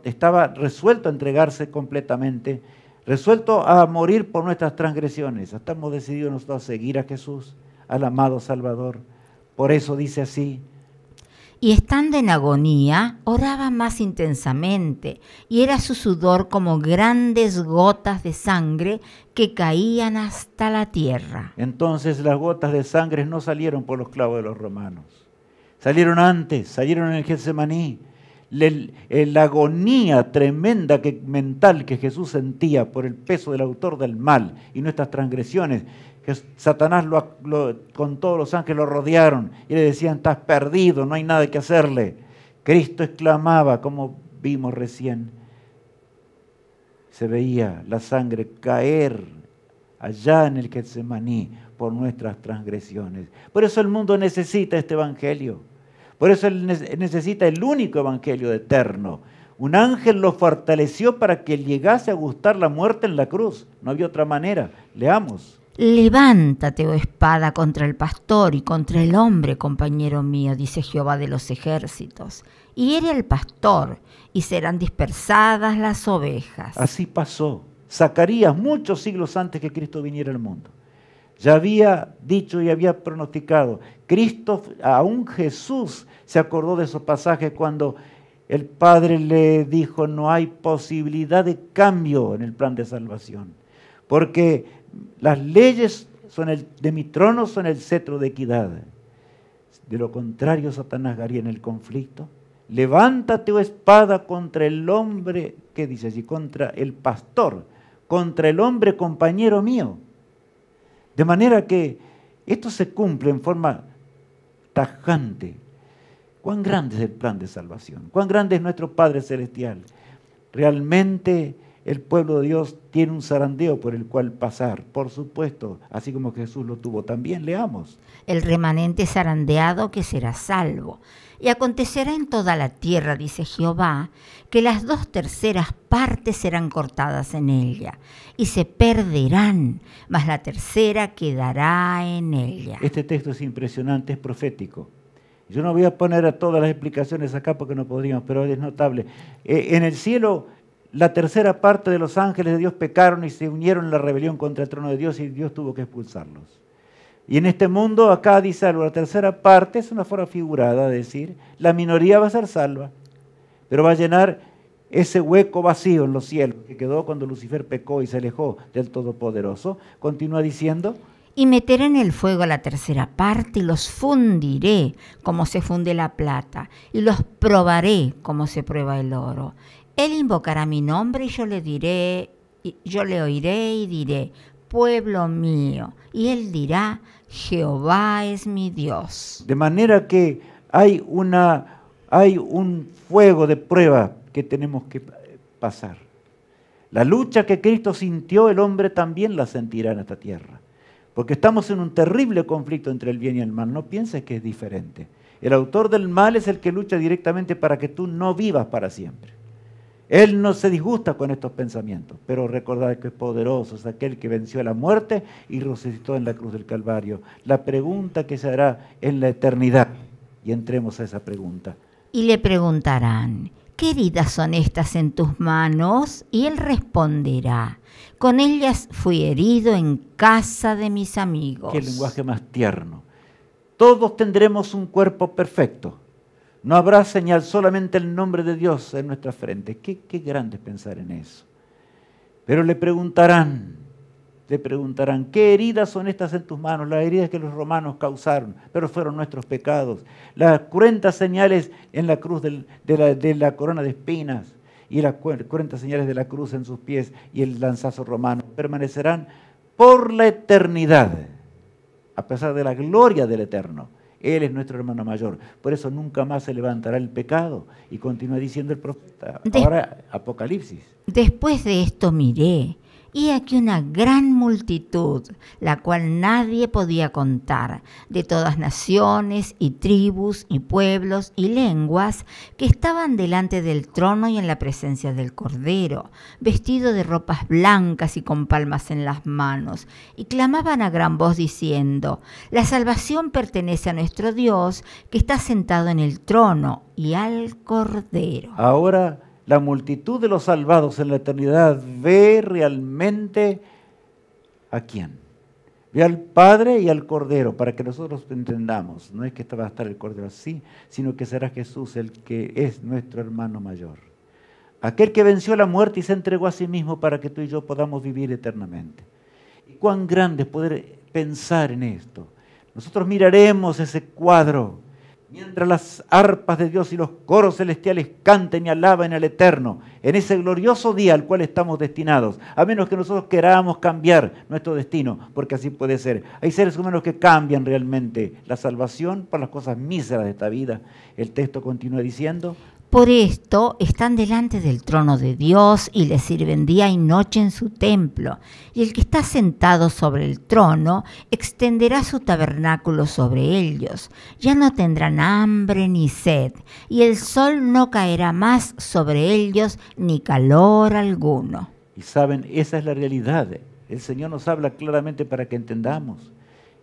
[SPEAKER 2] estaba resuelto a entregarse completamente, resuelto a morir por nuestras transgresiones. Estamos decididos nosotros a seguir a Jesús, al amado Salvador. Por eso dice así:
[SPEAKER 3] Y estando en agonía, oraba más intensamente, y era su sudor como grandes gotas de sangre que caían hasta la tierra.
[SPEAKER 2] Entonces las gotas de sangre no salieron por los clavos de los romanos. Salieron antes, salieron en el Getsemaní. La agonía tremenda mental que Jesús sentía por el peso del autor del mal y nuestras transgresiones, que Satanás con todos los ángeles lo rodearon y le decían: estás perdido, no hay nada que hacerle. Cristo exclamaba, como vimos recién, se veía la sangre caer allá en el Getsemaní por nuestras transgresiones. Por eso el mundo necesita este evangelio. Por eso él necesita el único evangelio eterno. Un ángel lo fortaleció para que llegase a gustar la muerte en la cruz. No había otra manera. Leamos.
[SPEAKER 3] Levántate, oh espada, contra el pastor y contra el hombre, compañero mío, dice Jehová de los ejércitos. Hiere al pastor y serán dispersadas las ovejas.
[SPEAKER 2] Así pasó. Zacarías, muchos siglos antes que Cristo viniera al mundo, ya había dicho y había pronosticado. Cristo, aún Jesús, se acordó de esos pasajes cuando el Padre le dijo: no hay posibilidad de cambio en el plan de salvación, porque las leyes de mi trono son el cetro de equidad. De lo contrario, Satanás haría en el conflicto. Levántate, oh espada, contra el hombre, ¿qué dice allí? Contra el pastor, contra el hombre compañero mío. De manera que esto se cumple en forma tajante. Cuán grande es el plan de salvación, cuán grande es nuestro Padre Celestial. Realmente el pueblo de Dios tiene un zarandeo por el cual pasar, por supuesto, así como Jesús lo tuvo también. Leamos.
[SPEAKER 3] El remanente zarandeado que será salvo. Y acontecerá en toda la tierra, dice Jehová, que las 2/3 partes serán cortadas en ella, y se perderán, mas la tercera quedará en ella.
[SPEAKER 2] Este texto es impresionante, es profético. Yo no voy a poner a todas las explicaciones acá porque no podríamos, pero es notable. En el cielo, la 1/3 parte de los ángeles de Dios pecaron y se unieron en la rebelión contra el trono de Dios, y Dios tuvo que expulsarlos. Y en este mundo, acá dice algo: la 1/3 parte es una forma figurada de decir, la minoría va a ser salva, pero va a llenar ese hueco vacío en los cielos que quedó cuando Lucifer pecó y se alejó del Todopoderoso. Continúa diciendo:
[SPEAKER 3] Y meteré en el fuego la tercera parte y los fundiré como se funde la plata y los probaré como se prueba el oro. Él invocará mi nombre y yo le oiré y diré, pueblo mío. Y él dirá, Jehová es mi Dios.
[SPEAKER 2] De manera que hay un fuego de prueba que tenemos que pasar. La lucha que Cristo sintió, el hombre también la sentirá en esta tierra. Porque estamos en un terrible conflicto entre el bien y el mal. No pienses que es diferente. El autor del mal es el que lucha directamente para que tú no vivas para siempre. Él no se disgusta con estos pensamientos, pero recordad que es poderoso, es aquel que venció a la muerte y resucitó en la cruz del Calvario. La pregunta que se hará en la eternidad, y entremos a esa pregunta.
[SPEAKER 3] Y le preguntarán, ¿qué heridas son estas en tus manos? Y él responderá, con ellas fui herido en casa de mis amigos.
[SPEAKER 2] Qué lenguaje más tierno. Todos tendremos un cuerpo perfecto. No habrá señal, solamente el nombre de Dios en nuestra frente. Qué grande es pensar en eso. Pero le preguntarán, ¿qué heridas son estas en tus manos? Las heridas que los romanos causaron, pero fueron nuestros pecados. Las cruentas señales en la cruz de la corona de espinas y las cruentas señales de la cruz en sus pies y el lanzazo romano permanecerán por la eternidad, a pesar de la gloria del Eterno. Él es nuestro hermano mayor. Por eso nunca más se levantará el pecado. Y continúa diciendo el profeta. Ahora Apocalipsis.
[SPEAKER 3] Después de esto miré, y aquí una gran multitud, la cual nadie podía contar, de todas naciones y tribus y pueblos y lenguas, que estaban delante del trono y en la presencia del Cordero, vestidos de ropas blancas y con palmas en las manos, y clamaban a gran voz diciendo, la salvación pertenece a nuestro Dios, que está sentado en el trono, y al Cordero.
[SPEAKER 2] Ahora la multitud de los salvados en la eternidad ve realmente ¿a quién? Ve al Padre y al Cordero, para que nosotros entendamos. No es que va a estar el Cordero así, sino que será Jesús el que es nuestro hermano mayor. Aquel que venció la muerte y se entregó a sí mismo para que tú y yo podamos vivir eternamente. Y cuán grande es poder pensar en esto. Nosotros miraremos ese cuadro mientras las arpas de Dios y los coros celestiales canten y alaben al Eterno, en ese glorioso día al cual estamos destinados, a menos que nosotros queramos cambiar nuestro destino, porque así puede ser. Hay seres humanos que cambian realmente la salvación por las cosas míseras de esta vida. El texto continúa diciendo,
[SPEAKER 3] por esto están delante del trono de Dios y le sirven día y noche en su templo. Y el que está sentado sobre el trono extenderá su tabernáculo sobre ellos. Ya no tendrán hambre ni sed, y el sol no caerá más sobre ellos ni calor alguno.
[SPEAKER 2] Y saben, esa es la realidad. El Señor nos habla claramente para que entendamos.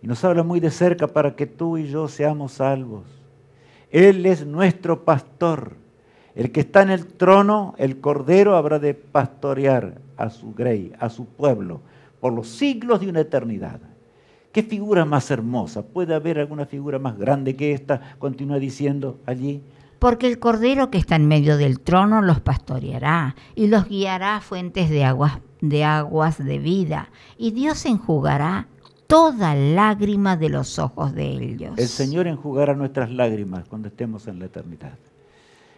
[SPEAKER 2] Y nos habla muy de cerca para que tú y yo seamos salvos. Él es nuestro pastor. El que está en el trono, el Cordero, habrá de pastorear a su grey, a su pueblo, por los siglos de una eternidad. ¿Qué figura más hermosa? ¿Puede haber alguna figura más grande que esta? Continúa diciendo allí.
[SPEAKER 3] Porque el Cordero que está en medio del trono los pastoreará y los guiará a fuentes de aguas de vida. Y Dios enjugará toda lágrima de los ojos de ellos.
[SPEAKER 2] El Señor enjugará nuestras lágrimas cuando estemos en la eternidad.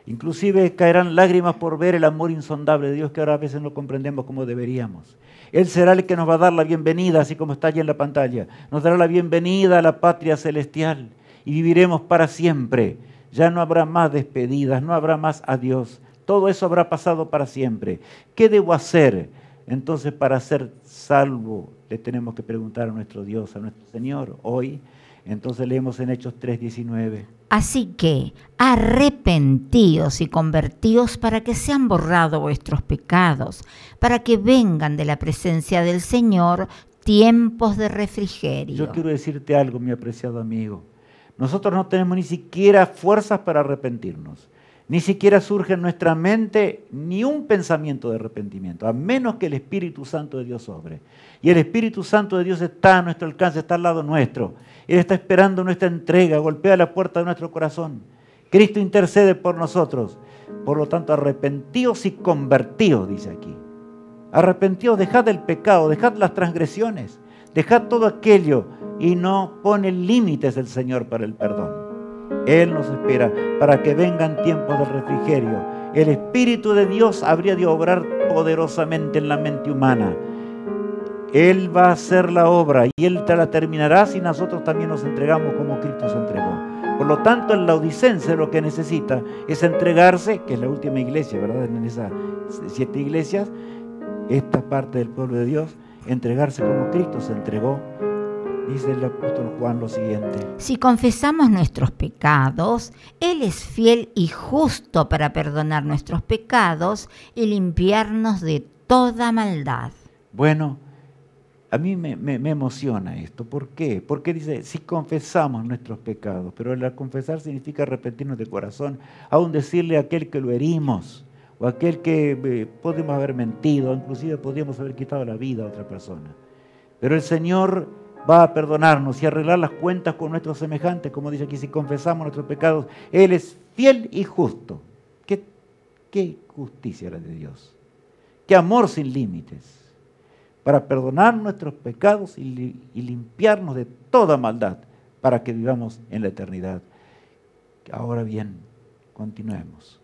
[SPEAKER 2] Inclusive caerán lágrimas por ver el amor insondable de Dios que ahora a veces no comprendemos como deberíamos. Él será el que nos va a dar la bienvenida, así como está allí en la pantalla. Nos dará la bienvenida a la patria celestial y viviremos para siempre. Ya no habrá más despedidas, no habrá más adiós. Todo eso habrá pasado para siempre. ¿Qué debo hacer? Entonces, para ser salvo, le tenemos que preguntar a nuestro Dios, a nuestro Señor, hoy. Entonces leemos en Hechos 3:19.
[SPEAKER 3] Así que arrepentíos y convertíos para que sean borrados vuestros pecados, para que vengan de la presencia del Señor tiempos de refrigerio.
[SPEAKER 2] Yo quiero decirte algo, mi apreciado amigo. Nosotros no tenemos ni siquiera fuerzas para arrepentirnos. Ni siquiera surge en nuestra mente ni un pensamiento de arrepentimiento, a menos que el Espíritu Santo de Dios obre. Y el Espíritu Santo de Dios está a nuestro alcance, está al lado nuestro. Él está esperando nuestra entrega, golpea la puerta de nuestro corazón. Cristo intercede por nosotros. Por lo tanto, arrepentíos y convertíos, dice aquí. Arrepentíos, dejad el pecado, dejad las transgresiones. Dejad todo aquello y no pone límites el Señor para el perdón. Él nos espera para que vengan tiempos de refrigerio. El Espíritu de Dios habría de obrar poderosamente en la mente humana. Él va a hacer la obra y Él te la terminará si nosotros también nos entregamos como Cristo se entregó. Por lo tanto, el laodicense lo que necesita es entregarse, que es la última iglesia, ¿verdad? En esas 7 iglesias, esta parte del pueblo de Dios, entregarse como Cristo se entregó. Dice el apóstol Juan lo siguiente:
[SPEAKER 3] si confesamos nuestros pecados, Él es fiel y justo para perdonar nuestros pecados y limpiarnos de toda maldad.
[SPEAKER 2] Bueno, a mí me emociona esto. ¿Por qué? Porque dice, si confesamos nuestros pecados, pero el confesar significa arrepentirnos de corazón, aún decirle a aquel que lo herimos, o a aquel que podemos haber mentido, inclusive podríamos haber quitado la vida a otra persona. Pero el Señor va a perdonarnos y arreglar las cuentas con nuestros semejantes, como dice aquí, si confesamos nuestros pecados, Él es fiel y justo. ¿Qué justicia la de Dios? ¡Qué amor sin límites! Para perdonar nuestros pecados y limpiarnos de toda maldad, para que vivamos en la eternidad. Ahora bien, continuemos.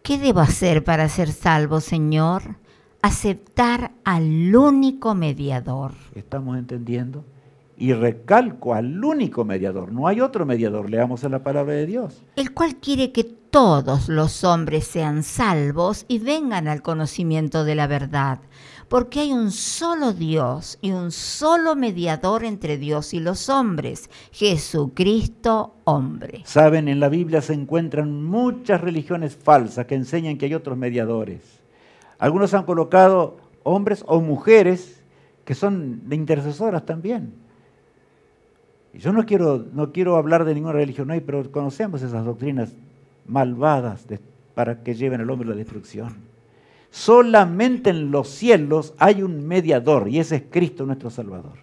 [SPEAKER 3] ¿Qué debo hacer para ser salvo, Señor? Aceptar al único mediador.
[SPEAKER 2] ¿Estamos entendiendo? Y recalco al único mediador, no hay otro mediador, leamos en la palabra de Dios.
[SPEAKER 3] El cual quiere que todos los hombres sean salvos y vengan al conocimiento de la verdad, porque hay un solo Dios y un solo mediador entre Dios y los hombres, Jesucristo hombre.
[SPEAKER 2] Saben, en la Biblia se encuentran muchas religiones falsas que enseñan que hay otros mediadores. Algunos han colocado hombres o mujeres que son de intercesoras también. Y yo no quiero hablar de ninguna religión hoy, pero conocemos esas doctrinas malvadas para que lleven al hombre a la destrucción. Solamente en los cielos hay un mediador y ese es Cristo nuestro Salvador.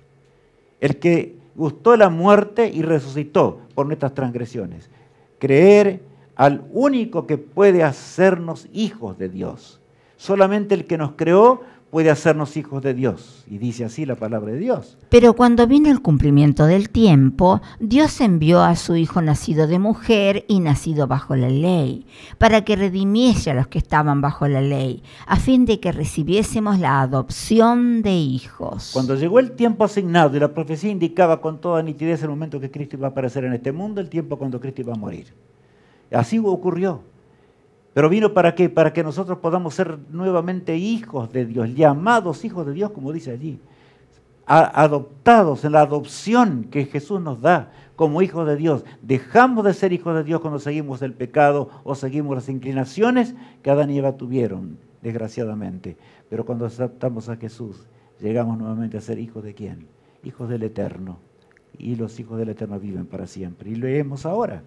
[SPEAKER 2] El que gustó la muerte y resucitó por nuestras transgresiones. Creer al único que puede hacernos hijos de Dios. Solamente el que nos creó puede hacernos hijos de Dios. Y dice así la palabra de Dios.
[SPEAKER 3] Pero cuando vino el cumplimiento del tiempo, Dios envió a su Hijo nacido de mujer y nacido bajo la ley, para que redimiese a los que estaban bajo la ley, a fin de que recibiésemos la adopción de hijos.
[SPEAKER 2] Cuando llegó el tiempo asignado y la profecía indicaba con toda nitidez el momento que Cristo iba a aparecer en este mundo, el tiempo cuando Cristo iba a morir. Así ocurrió. Pero vino ¿para qué? Para que nosotros podamos ser nuevamente hijos de Dios, llamados hijos de Dios, como dice allí, adoptados en la adopción que Jesús nos da como hijos de Dios. Dejamos de ser hijos de Dios cuando seguimos el pecado o seguimos las inclinaciones que Adán y Eva tuvieron, desgraciadamente. Pero cuando aceptamos a Jesús, llegamos nuevamente a ser hijos de ¿quién? Hijos del Eterno. Y los hijos del Eterno viven para siempre. Y leemos ahora.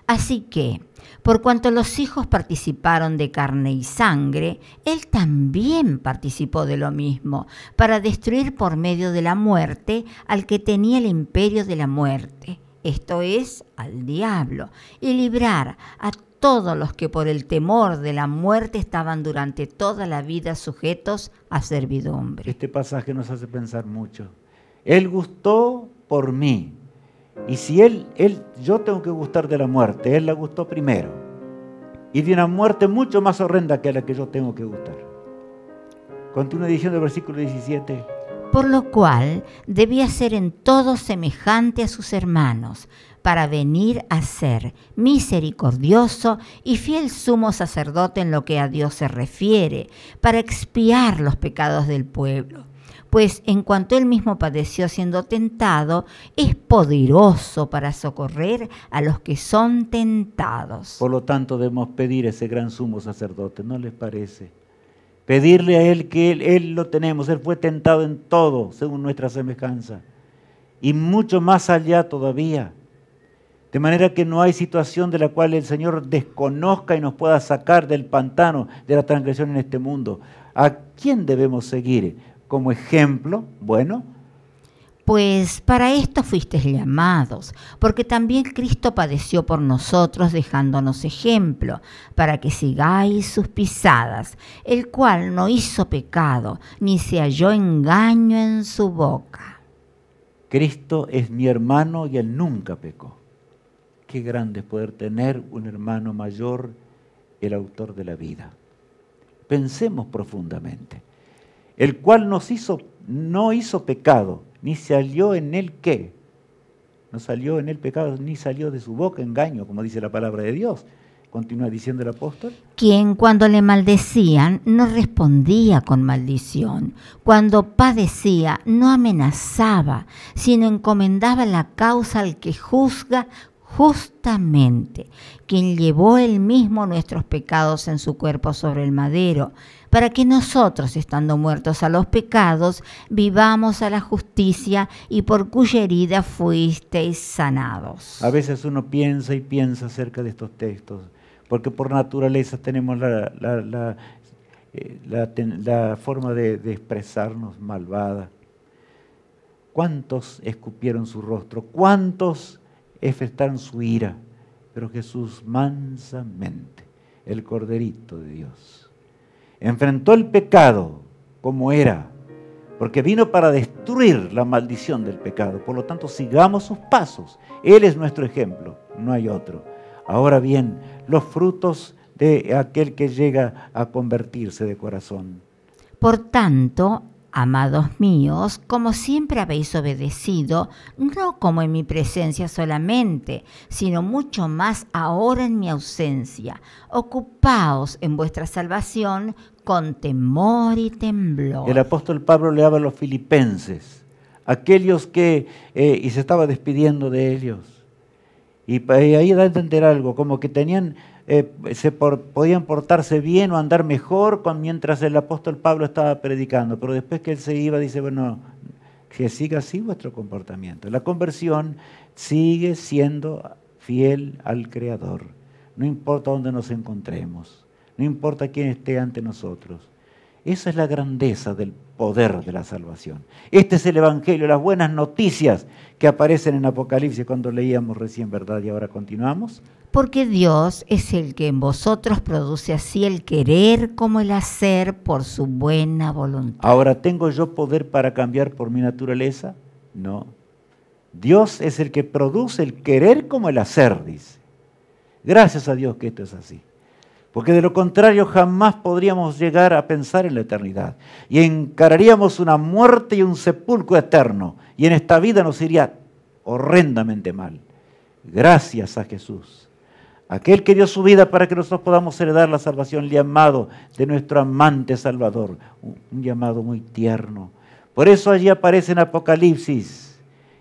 [SPEAKER 3] Así que, por cuanto los hijos participaron de carne y sangre, Él también participó de lo mismo, para destruir por medio de la muerte al que tenía el imperio de la muerte, esto es, al diablo, y librar a todos los que por el temor de la muerte estaban durante toda la vida sujetos a servidumbre.
[SPEAKER 2] Este pasaje nos hace pensar mucho. Él gustó por mí. Y si yo tengo que gustar de la muerte, Él la gustó primero. Y de una muerte mucho más horrenda que la que yo tengo que gustar. Continúa diciendo el versículo 17.
[SPEAKER 3] Por lo cual debía ser en todo semejante a sus hermanos, para venir a ser misericordioso y fiel sumo sacerdote en lo que a Dios se refiere, para expiar los pecados del pueblo. Pues en cuanto Él mismo padeció siendo tentado, es poderoso para socorrer a los que son tentados.
[SPEAKER 2] Por lo tanto, debemos pedir a ese gran sumo sacerdote, ¿no les parece? Pedirle a Él que Él lo tenemos, Él fue tentado en todo, según nuestra semejanza, y mucho más allá todavía. De manera que no hay situación de la cual el Señor desconozca y nos pueda sacar del pantano de la transgresión en este mundo. ¿A quién debemos seguir? Como ejemplo, bueno.
[SPEAKER 3] Pues para esto fuisteis llamados, porque también Cristo padeció por nosotros dejándonos ejemplo, para que sigáis sus pisadas, el cual no hizo pecado, ni se halló engaño en su boca.
[SPEAKER 2] Cristo es mi hermano y Él nunca pecó. Qué grande es poder tener un hermano mayor, el autor de la vida. Pensemos profundamente. El cual no hizo pecado, ni salió en él ¿qué? No salió en él pecado, ni salió de su boca engaño, como dice la palabra de Dios. Continúa diciendo el apóstol.
[SPEAKER 3] Quien cuando le maldecían no respondía con maldición, cuando padecía no amenazaba, sino encomendaba la causa al que juzga justamente, quien llevó él mismo nuestros pecados en su cuerpo sobre el madero, para que nosotros, estando muertos a los pecados, vivamos a la justicia, y por cuya herida fuisteis sanados.
[SPEAKER 2] A veces uno piensa y piensa acerca de estos textos, porque por naturaleza tenemos la forma de expresarnos malvada. ¿Cuántos escupieron su rostro? ¿Cuántos manifestaron su ira? Pero Jesús mansamente, el Corderito de Dios, enfrentó el pecado como era, porque vino para destruir la maldición del pecado. Por lo tanto, sigamos sus pasos. Él es nuestro ejemplo, no hay otro. Ahora bien, los frutos de aquel que llega a convertirse de corazón.
[SPEAKER 3] Por tanto, amados míos, como siempre habéis obedecido, no como en mi presencia solamente, sino mucho más ahora en mi ausencia, ocupaos en vuestra salvación con temor y temblor.
[SPEAKER 2] El apóstol Pablo le habla a los filipenses, aquellos que, y se estaba despidiendo de ellos. Y ahí da a entender algo, como que tenían, podían portarse bien o andar mejor mientras el apóstol Pablo estaba predicando, pero después que él se iba, dice, bueno, que siga así vuestro comportamiento. La conversión sigue siendo fiel al Creador, no importa dónde nos encontremos, no importa quién esté ante nosotros. Esa es la grandeza del poder de la salvación. Este es el Evangelio, las buenas noticias que aparecen en Apocalipsis cuando leíamos recién, ¿verdad? Y ahora continuamos.
[SPEAKER 3] Porque Dios es el que en vosotros produce así el querer como el hacer por su buena voluntad.
[SPEAKER 2] Ahora, ¿tengo yo poder para cambiar por mi naturaleza? No. Dios es el que produce el querer como el hacer, dice. Gracias a Dios que esto es así. Porque de lo contrario jamás podríamos llegar a pensar en la eternidad. Y encararíamos una muerte y un sepulcro eterno. Y en esta vida nos iría horrendamente mal. Gracias a Jesús. Aquel que dio su vida para que nosotros podamos heredar la salvación, el llamado de nuestro amante Salvador. Un llamado muy tierno. Por eso allí aparece en Apocalipsis,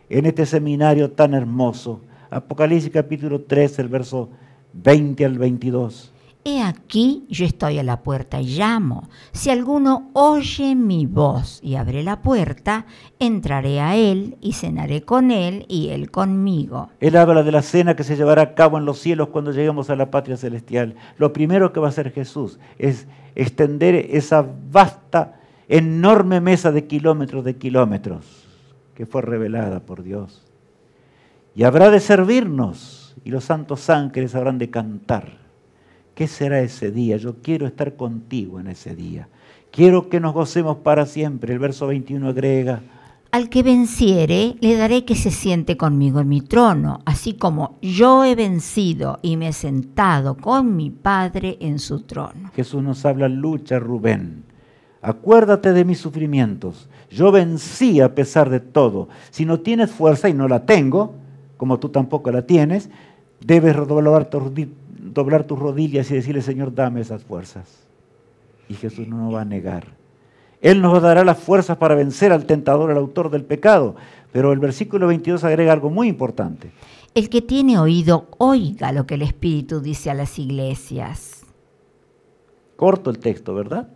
[SPEAKER 2] en este seminario tan hermoso. Apocalipsis capítulo 3, el verso 20 al 22.
[SPEAKER 3] He aquí, yo estoy a la puerta y llamo. Si alguno oye mi voz y abre la puerta, entraré a él y cenaré con él y él conmigo.
[SPEAKER 2] Él habla de la cena que se llevará a cabo en los cielos cuando lleguemos a la patria celestial. Lo primero que va a hacer Jesús es extender esa vasta, enorme mesa de kilómetros que fue revelada por Dios. Y habrá de servirnos y los santos ángeles habrán de cantar. ¿Qué será ese día? Yo quiero estar contigo en ese día. Quiero que nos gocemos para siempre. El verso 21 agrega:
[SPEAKER 3] al que venciere, le daré que se siente conmigo en mi trono, así como yo he vencido y me he sentado con mi Padre en su trono.
[SPEAKER 2] Jesús nos habla: lucha, Rubén. Acuérdate de mis sufrimientos. Yo vencí a pesar de todo. Si no tienes fuerza, y no la tengo, como tú tampoco la tienes, debes doblar tus rodillas y decirle: Señor, dame esas fuerzas. Y Jesús no nos va a negar. Él nos dará las fuerzas para vencer al tentador, al autor del pecado. Pero el versículo 22 agrega algo muy importante.
[SPEAKER 3] El que tiene oído, oiga lo que el Espíritu dice a las iglesias.
[SPEAKER 2] Corto el texto, ¿verdad?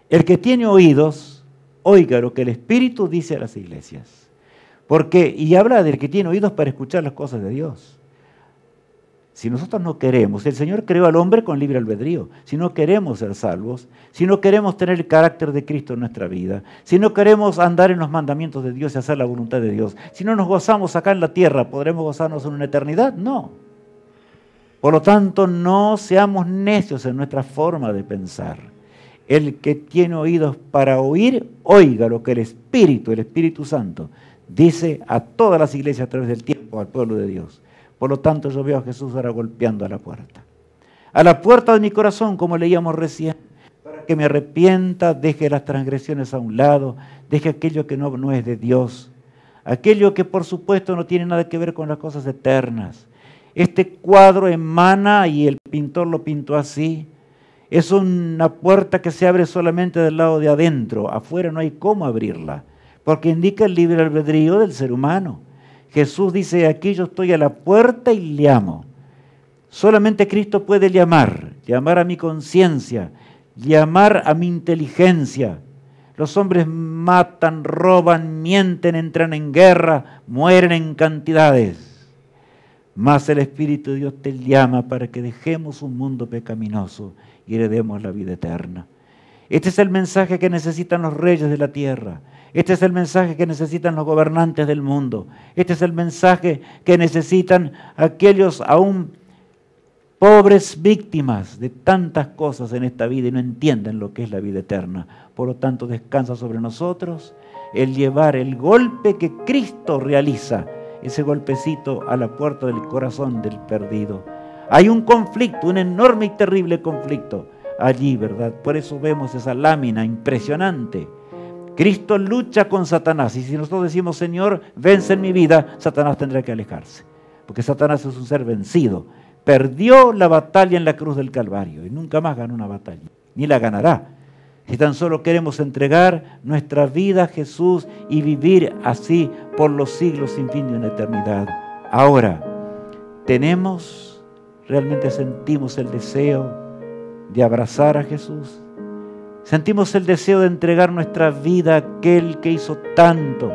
[SPEAKER 2] El que tiene oídos, oiga lo que el Espíritu dice a las iglesias. Y habla del que tiene oídos para escuchar las cosas de Dios. Si nosotros no queremos, el Señor creó al hombre con libre albedrío. Si no queremos ser salvos, si no queremos tener el carácter de Cristo en nuestra vida, si no queremos andar en los mandamientos de Dios y hacer la voluntad de Dios, si no nos gozamos acá en la tierra, ¿podremos gozarnos en una eternidad? No. Por lo tanto, no seamos necios en nuestra forma de pensar. El que tiene oídos para oír, oiga lo que el Espíritu Santo, dice a todas las iglesias a través del tiempo, al pueblo de Dios. Por lo tanto, yo veo a Jesús ahora golpeando a la puerta de mi corazón, como leíamos recién, para que me arrepienta, deje las transgresiones a un lado, deje aquello que no es de Dios, aquello que por supuesto no tiene nada que ver con las cosas eternas. Este cuadro emana, y el pintor lo pintó así, es una puerta que se abre solamente del lado de adentro, afuera no hay cómo abrirla, porque indica el libre albedrío del ser humano. Jesús dice, aquí yo estoy a la puerta y llamo. Solamente Cristo puede llamar a mi conciencia, llamar a mi inteligencia. Los hombres matan, roban, mienten, entran en guerra, mueren en cantidades. Mas el Espíritu de Dios te llama para que dejemos un mundo pecaminoso y heredemos la vida eterna. Este es el mensaje que necesitan los reyes de la tierra. Este es el mensaje que necesitan los gobernantes del mundo. Este es el mensaje que necesitan aquellos aún pobres víctimas de tantas cosas en esta vida y no entienden lo que es la vida eterna. Por lo tanto, descansa sobre nosotros el llevar el golpe que Cristo realiza, ese golpecito a la puerta del corazón del perdido. Hay un conflicto, un enorme y terrible conflicto allí, ¿verdad? Por eso vemos esa lámina impresionante. Cristo lucha con Satanás, y si nosotros decimos, Señor, vence en mi vida, Satanás tendrá que alejarse, porque Satanás es un ser vencido. Perdió la batalla en la cruz del Calvario y nunca más ganó una batalla, ni la ganará. Si tan solo queremos entregar nuestra vida a Jesús y vivir así por los siglos sin fin de una eternidad. Ahora, realmente sentimos el deseo de abrazar a Jesús. Sentimos el deseo de entregar nuestra vida a aquel que hizo tanto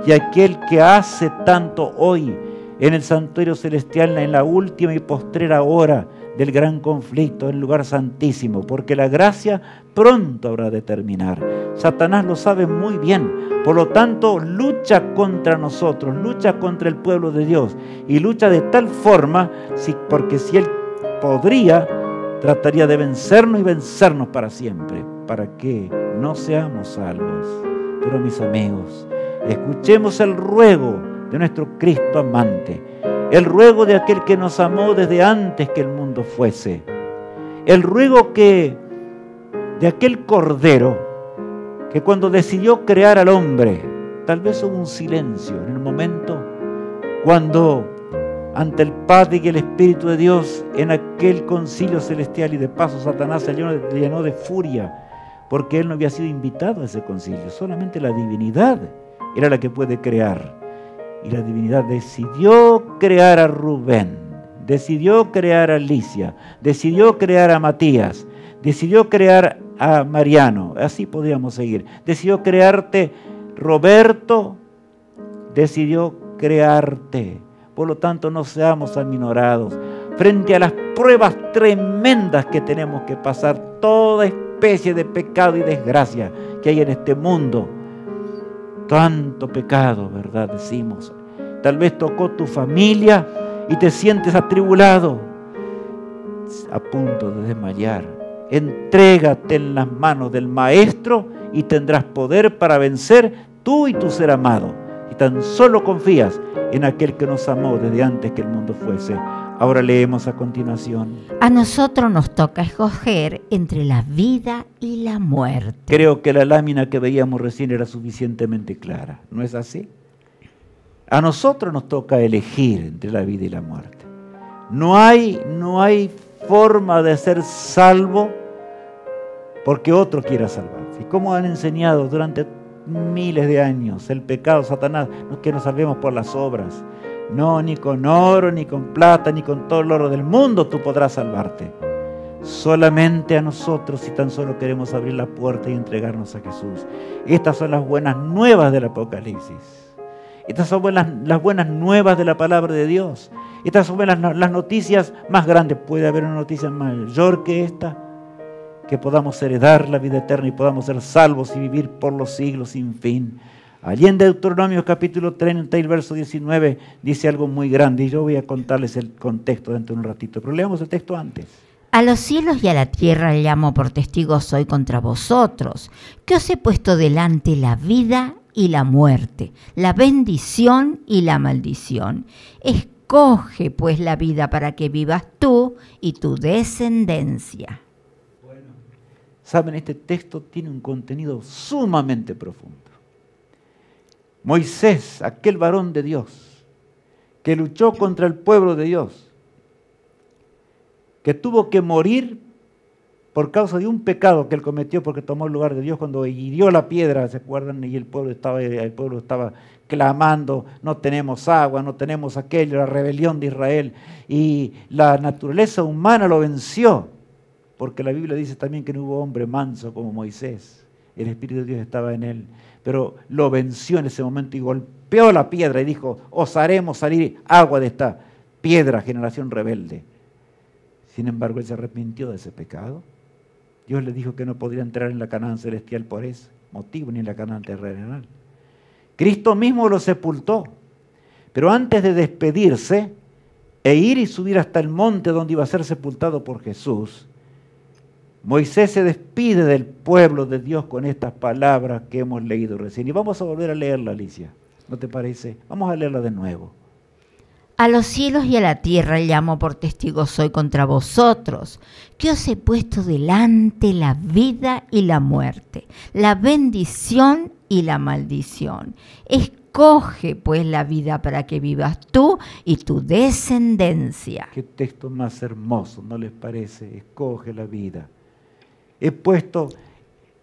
[SPEAKER 2] y a aquel que hace tanto hoy en el santuario celestial, en la última y postrera hora del gran conflicto, en el lugar santísimo, porque la gracia pronto habrá de terminar. Satanás lo sabe muy bien, por lo tanto lucha contra nosotros, lucha contra el pueblo de Dios y lucha de tal forma, porque si él podría, trataría de vencernos y vencernos para siempre, para que no seamos salvos. Pero mis amigos, escuchemos el ruego de nuestro Cristo amante, el ruego de aquel que nos amó desde antes que el mundo fuese, el ruego de aquel Cordero que cuando decidió crear al hombre, tal vez hubo un silencio en el momento cuando ante el Padre y el Espíritu de Dios en aquel concilio celestial, y de paso Satanás se llenó de furia porque él no había sido invitado a ese concilio, solamente la divinidad era la que puede crear. Y la divinidad decidió crear a Rubén, decidió crear a Alicia, decidió crear a Matías, decidió crear a Mariano, así podríamos seguir. Decidió crearte Roberto, decidió crearte. Por lo tanto, no seamos aminorados. Frente a las pruebas tremendas que tenemos que pasar, toda especie de pecado y desgracia que hay en este mundo, tanto pecado, ¿verdad? Decimos. Tal vez tocó tu familia y te sientes atribulado, a punto de desmayar. Entrégate en las manos del Maestro y tendrás poder para vencer tú y tu ser amado. Y tan solo confías en aquel que nos amó desde antes que el mundo fuese. Ahora leemos a continuación.
[SPEAKER 3] A nosotros nos toca escoger entre la vida y la muerte.
[SPEAKER 2] Creo que la lámina que veíamos recién era suficientemente clara, ¿no es así? A nosotros nos toca elegir entre la vida y la muerte. No hay forma de ser salvo porque otro quiera salvarse. Y como han enseñado durante miles de años el pecado, Satanás, no es que nos salvemos por las obras. No, ni con oro, ni con plata, ni con todo el oro del mundo tú podrás salvarte. Solamente a nosotros, si tan solo queremos abrir la puerta y entregarnos a Jesús. Estas son las buenas nuevas del Apocalipsis. Estas son las buenas nuevas de la palabra de Dios. Estas son las noticias más grandes. Puede haber una noticia mayor que esta, que podamos heredar la vida eterna y podamos ser salvos y vivir por los siglos sin fin. Allí en Deuteronomio capítulo 30 y el verso 19 dice algo muy grande, y yo voy a contarles el contexto dentro de un ratito, pero leamos el texto antes.
[SPEAKER 3] A los cielos y a la tierra llamo por testigos hoy contra vosotros, que os he puesto delante la vida y la muerte, la bendición y la maldición. Escoge pues la vida para que vivas tú y tu descendencia.
[SPEAKER 2] Bueno, saben, este texto tiene un contenido sumamente profundo. Moisés, aquel varón de Dios, que luchó contra el pueblo de Dios, que tuvo que morir por causa de un pecado que él cometió porque tomó el lugar de Dios cuando hirió la piedra, ¿se acuerdan? Y el pueblo estaba clamando, no tenemos agua, no tenemos aquello, la rebelión de Israel. Y la naturaleza humana lo venció, porque la Biblia dice también que no hubo hombre manso como Moisés. El Espíritu de Dios estaba en él, pero lo venció en ese momento y golpeó la piedra y dijo, os haremos salir agua de esta piedra, generación rebelde. Sin embargo, él se arrepintió de ese pecado. Dios le dijo que no podría entrar en la Canaán celestial por ese motivo, ni en la Canaán terrenal. Cristo mismo lo sepultó, pero antes de despedirse e ir y subir hasta el monte donde iba a ser sepultado por Jesús, Moisés se despide del pueblo de Dios con estas palabras que hemos leído recién. Y vamos a volver a leerla, Alicia, ¿no te parece? Vamos a leerla de nuevo.
[SPEAKER 3] A los cielos y a la tierra llamo por testigo soy contra vosotros, que os he puesto delante la vida y la muerte, la bendición y la maldición. Escoge pues la vida para que vivas tú y tu descendencia.
[SPEAKER 2] Qué texto más hermoso, ¿no les parece? Escoge la vida. He puesto,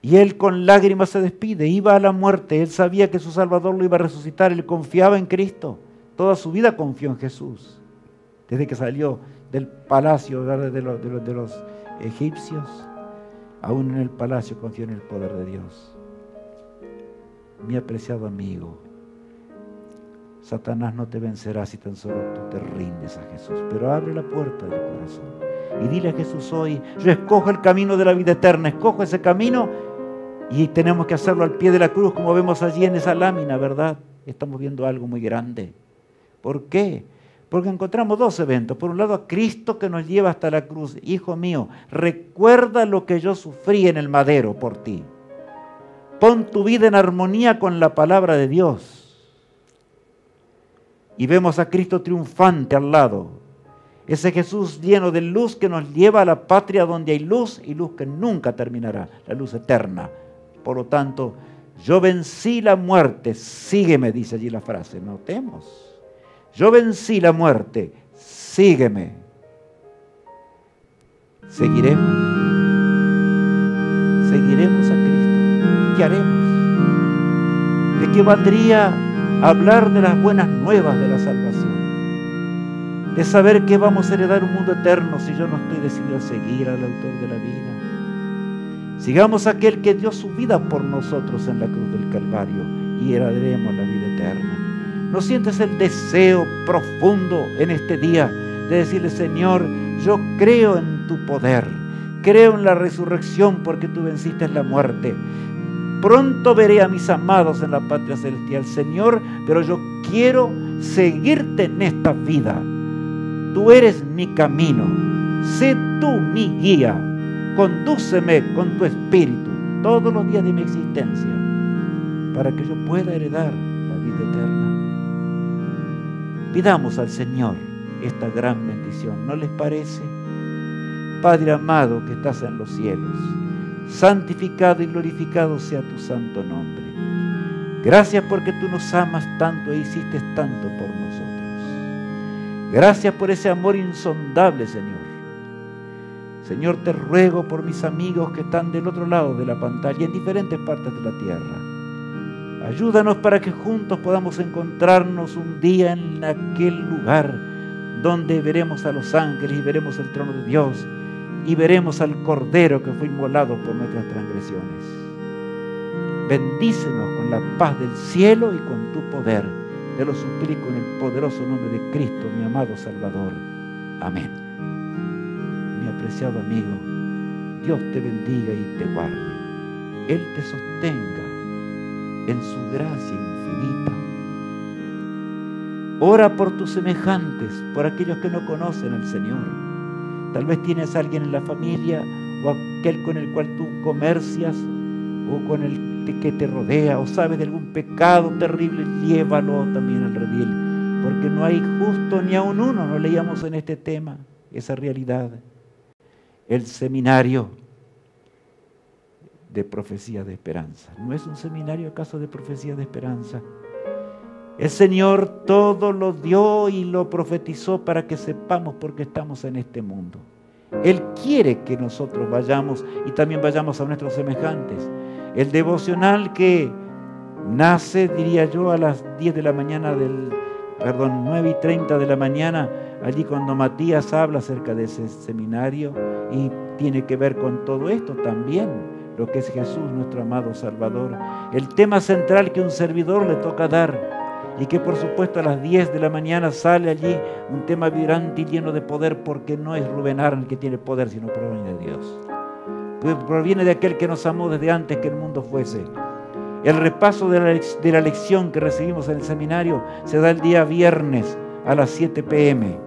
[SPEAKER 2] y él con lágrimas se despide, iba a la muerte, él sabía que su Salvador lo iba a resucitar, él confiaba en Cristo. Toda su vida confió en Jesús. Desde que salió del palacio de los egipcios, aún en el palacio confió en el poder de Dios. Mi apreciado amigo, Satanás no te vencerá si tan solo tú te rindes a Jesús. Pero abre la puerta del corazón y dile a Jesús hoy, yo escojo el camino de la vida eterna, escojo ese camino y tenemos que hacerlo al pie de la cruz como vemos allí en esa lámina, ¿verdad? Estamos viendo algo muy grande. ¿Por qué? Porque encontramos dos eventos. Por un lado, a Cristo que nos lleva hasta la cruz. Hijo mío, recuerda lo que yo sufrí en el madero por ti. Pon tu vida en armonía con la palabra de Dios. Y vemos a Cristo triunfante al lado. Ese Jesús lleno de luz que nos lleva a la patria donde hay luz y luz que nunca terminará, la luz eterna. Por lo tanto, yo vencí la muerte. Sígueme, dice allí la frase. Notemos. Yo vencí la muerte, sígueme. Seguiremos a Cristo. ¿Qué haremos? ¿De qué valdría hablar de las buenas nuevas de la salvación? De saber que vamos a heredar un mundo eterno si yo no estoy decidido a seguir al autor de la vida. Sigamos a aquel que dio su vida por nosotros en la cruz del Calvario y heredaremos la vida eterna. ¿No sientes el deseo profundo en este día de decirle, Señor, yo creo en tu poder, creo en la resurrección porque tú venciste la muerte? Pronto veré a mis amados en la patria celestial, Señor, pero yo quiero seguirte en esta vida. Tú eres mi camino, sé tú mi guía, condúceme con tu espíritu todos los días de mi existencia para que yo pueda heredar la vida eterna. Pidamos al Señor esta gran bendición, ¿no les parece? Padre amado que estás en los cielos, santificado y glorificado sea tu santo nombre. Gracias porque tú nos amas tanto e hiciste tanto por nosotros. Gracias por ese amor insondable, Señor. Señor, te ruego por mis amigos que están del otro lado de la pantalla, en diferentes partes de la tierra. Ayúdanos para que juntos podamos encontrarnos un día en aquel lugar donde veremos a los ángeles y veremos el trono de Dios y veremos al Cordero que fue inmolado por nuestras transgresiones. Bendícenos con la paz del cielo y con tu poder. Te lo suplico en el poderoso nombre de Cristo, mi amado Salvador. Amén. Mi apreciado amigo, Dios te bendiga y te guarde. Él te sostenga en su gracia infinita. Ora por tus semejantes, por aquellos que no conocen al Señor. Tal vez tienes a alguien en la familia o aquel con el cual tú comercias o con el que te rodea o sabes de algún pecado terrible, llévalo también al redil, porque no hay justo ni aun uno. No leíamos en este tema esa realidad. El seminario de profecía de esperanza. ¿No es un seminario acaso de profecía de esperanza? El Señor todo lo dio y lo profetizó para que sepamos por qué estamos en este mundo. Él quiere que nosotros vayamos y también vayamos a nuestros semejantes. El devocional que nace, diría yo, a las 10 de la mañana 9:30 de la mañana, allí cuando Matías habla acerca de ese seminario, y tiene que ver con todo esto también, lo que es Jesús, nuestro amado Salvador. El tema central que un servidor le toca dar, y que por supuesto a las 10 de la mañana sale allí un tema vibrante y lleno de poder, porque no es Rubén Arn el que tiene poder, sino proviene de Dios. Proviene de aquel que nos amó desde antes que el mundo fuese. El repaso de la lección que recibimos en el seminario se da el día viernes a las 7 p.m.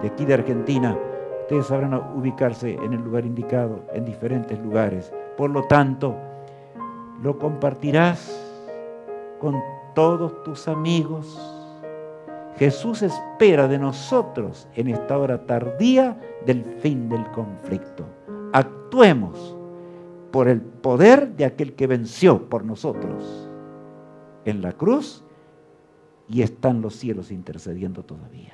[SPEAKER 2] de aquí de Argentina. Ustedes sabrán ubicarse en el lugar indicado, en diferentes lugares. Por lo tanto, lo compartirás con todos tus amigos. Jesús espera de nosotros en esta hora tardía del fin del conflicto. Actuemos por el poder de aquel que venció por nosotros en la cruz y está en los cielos intercediendo todavía.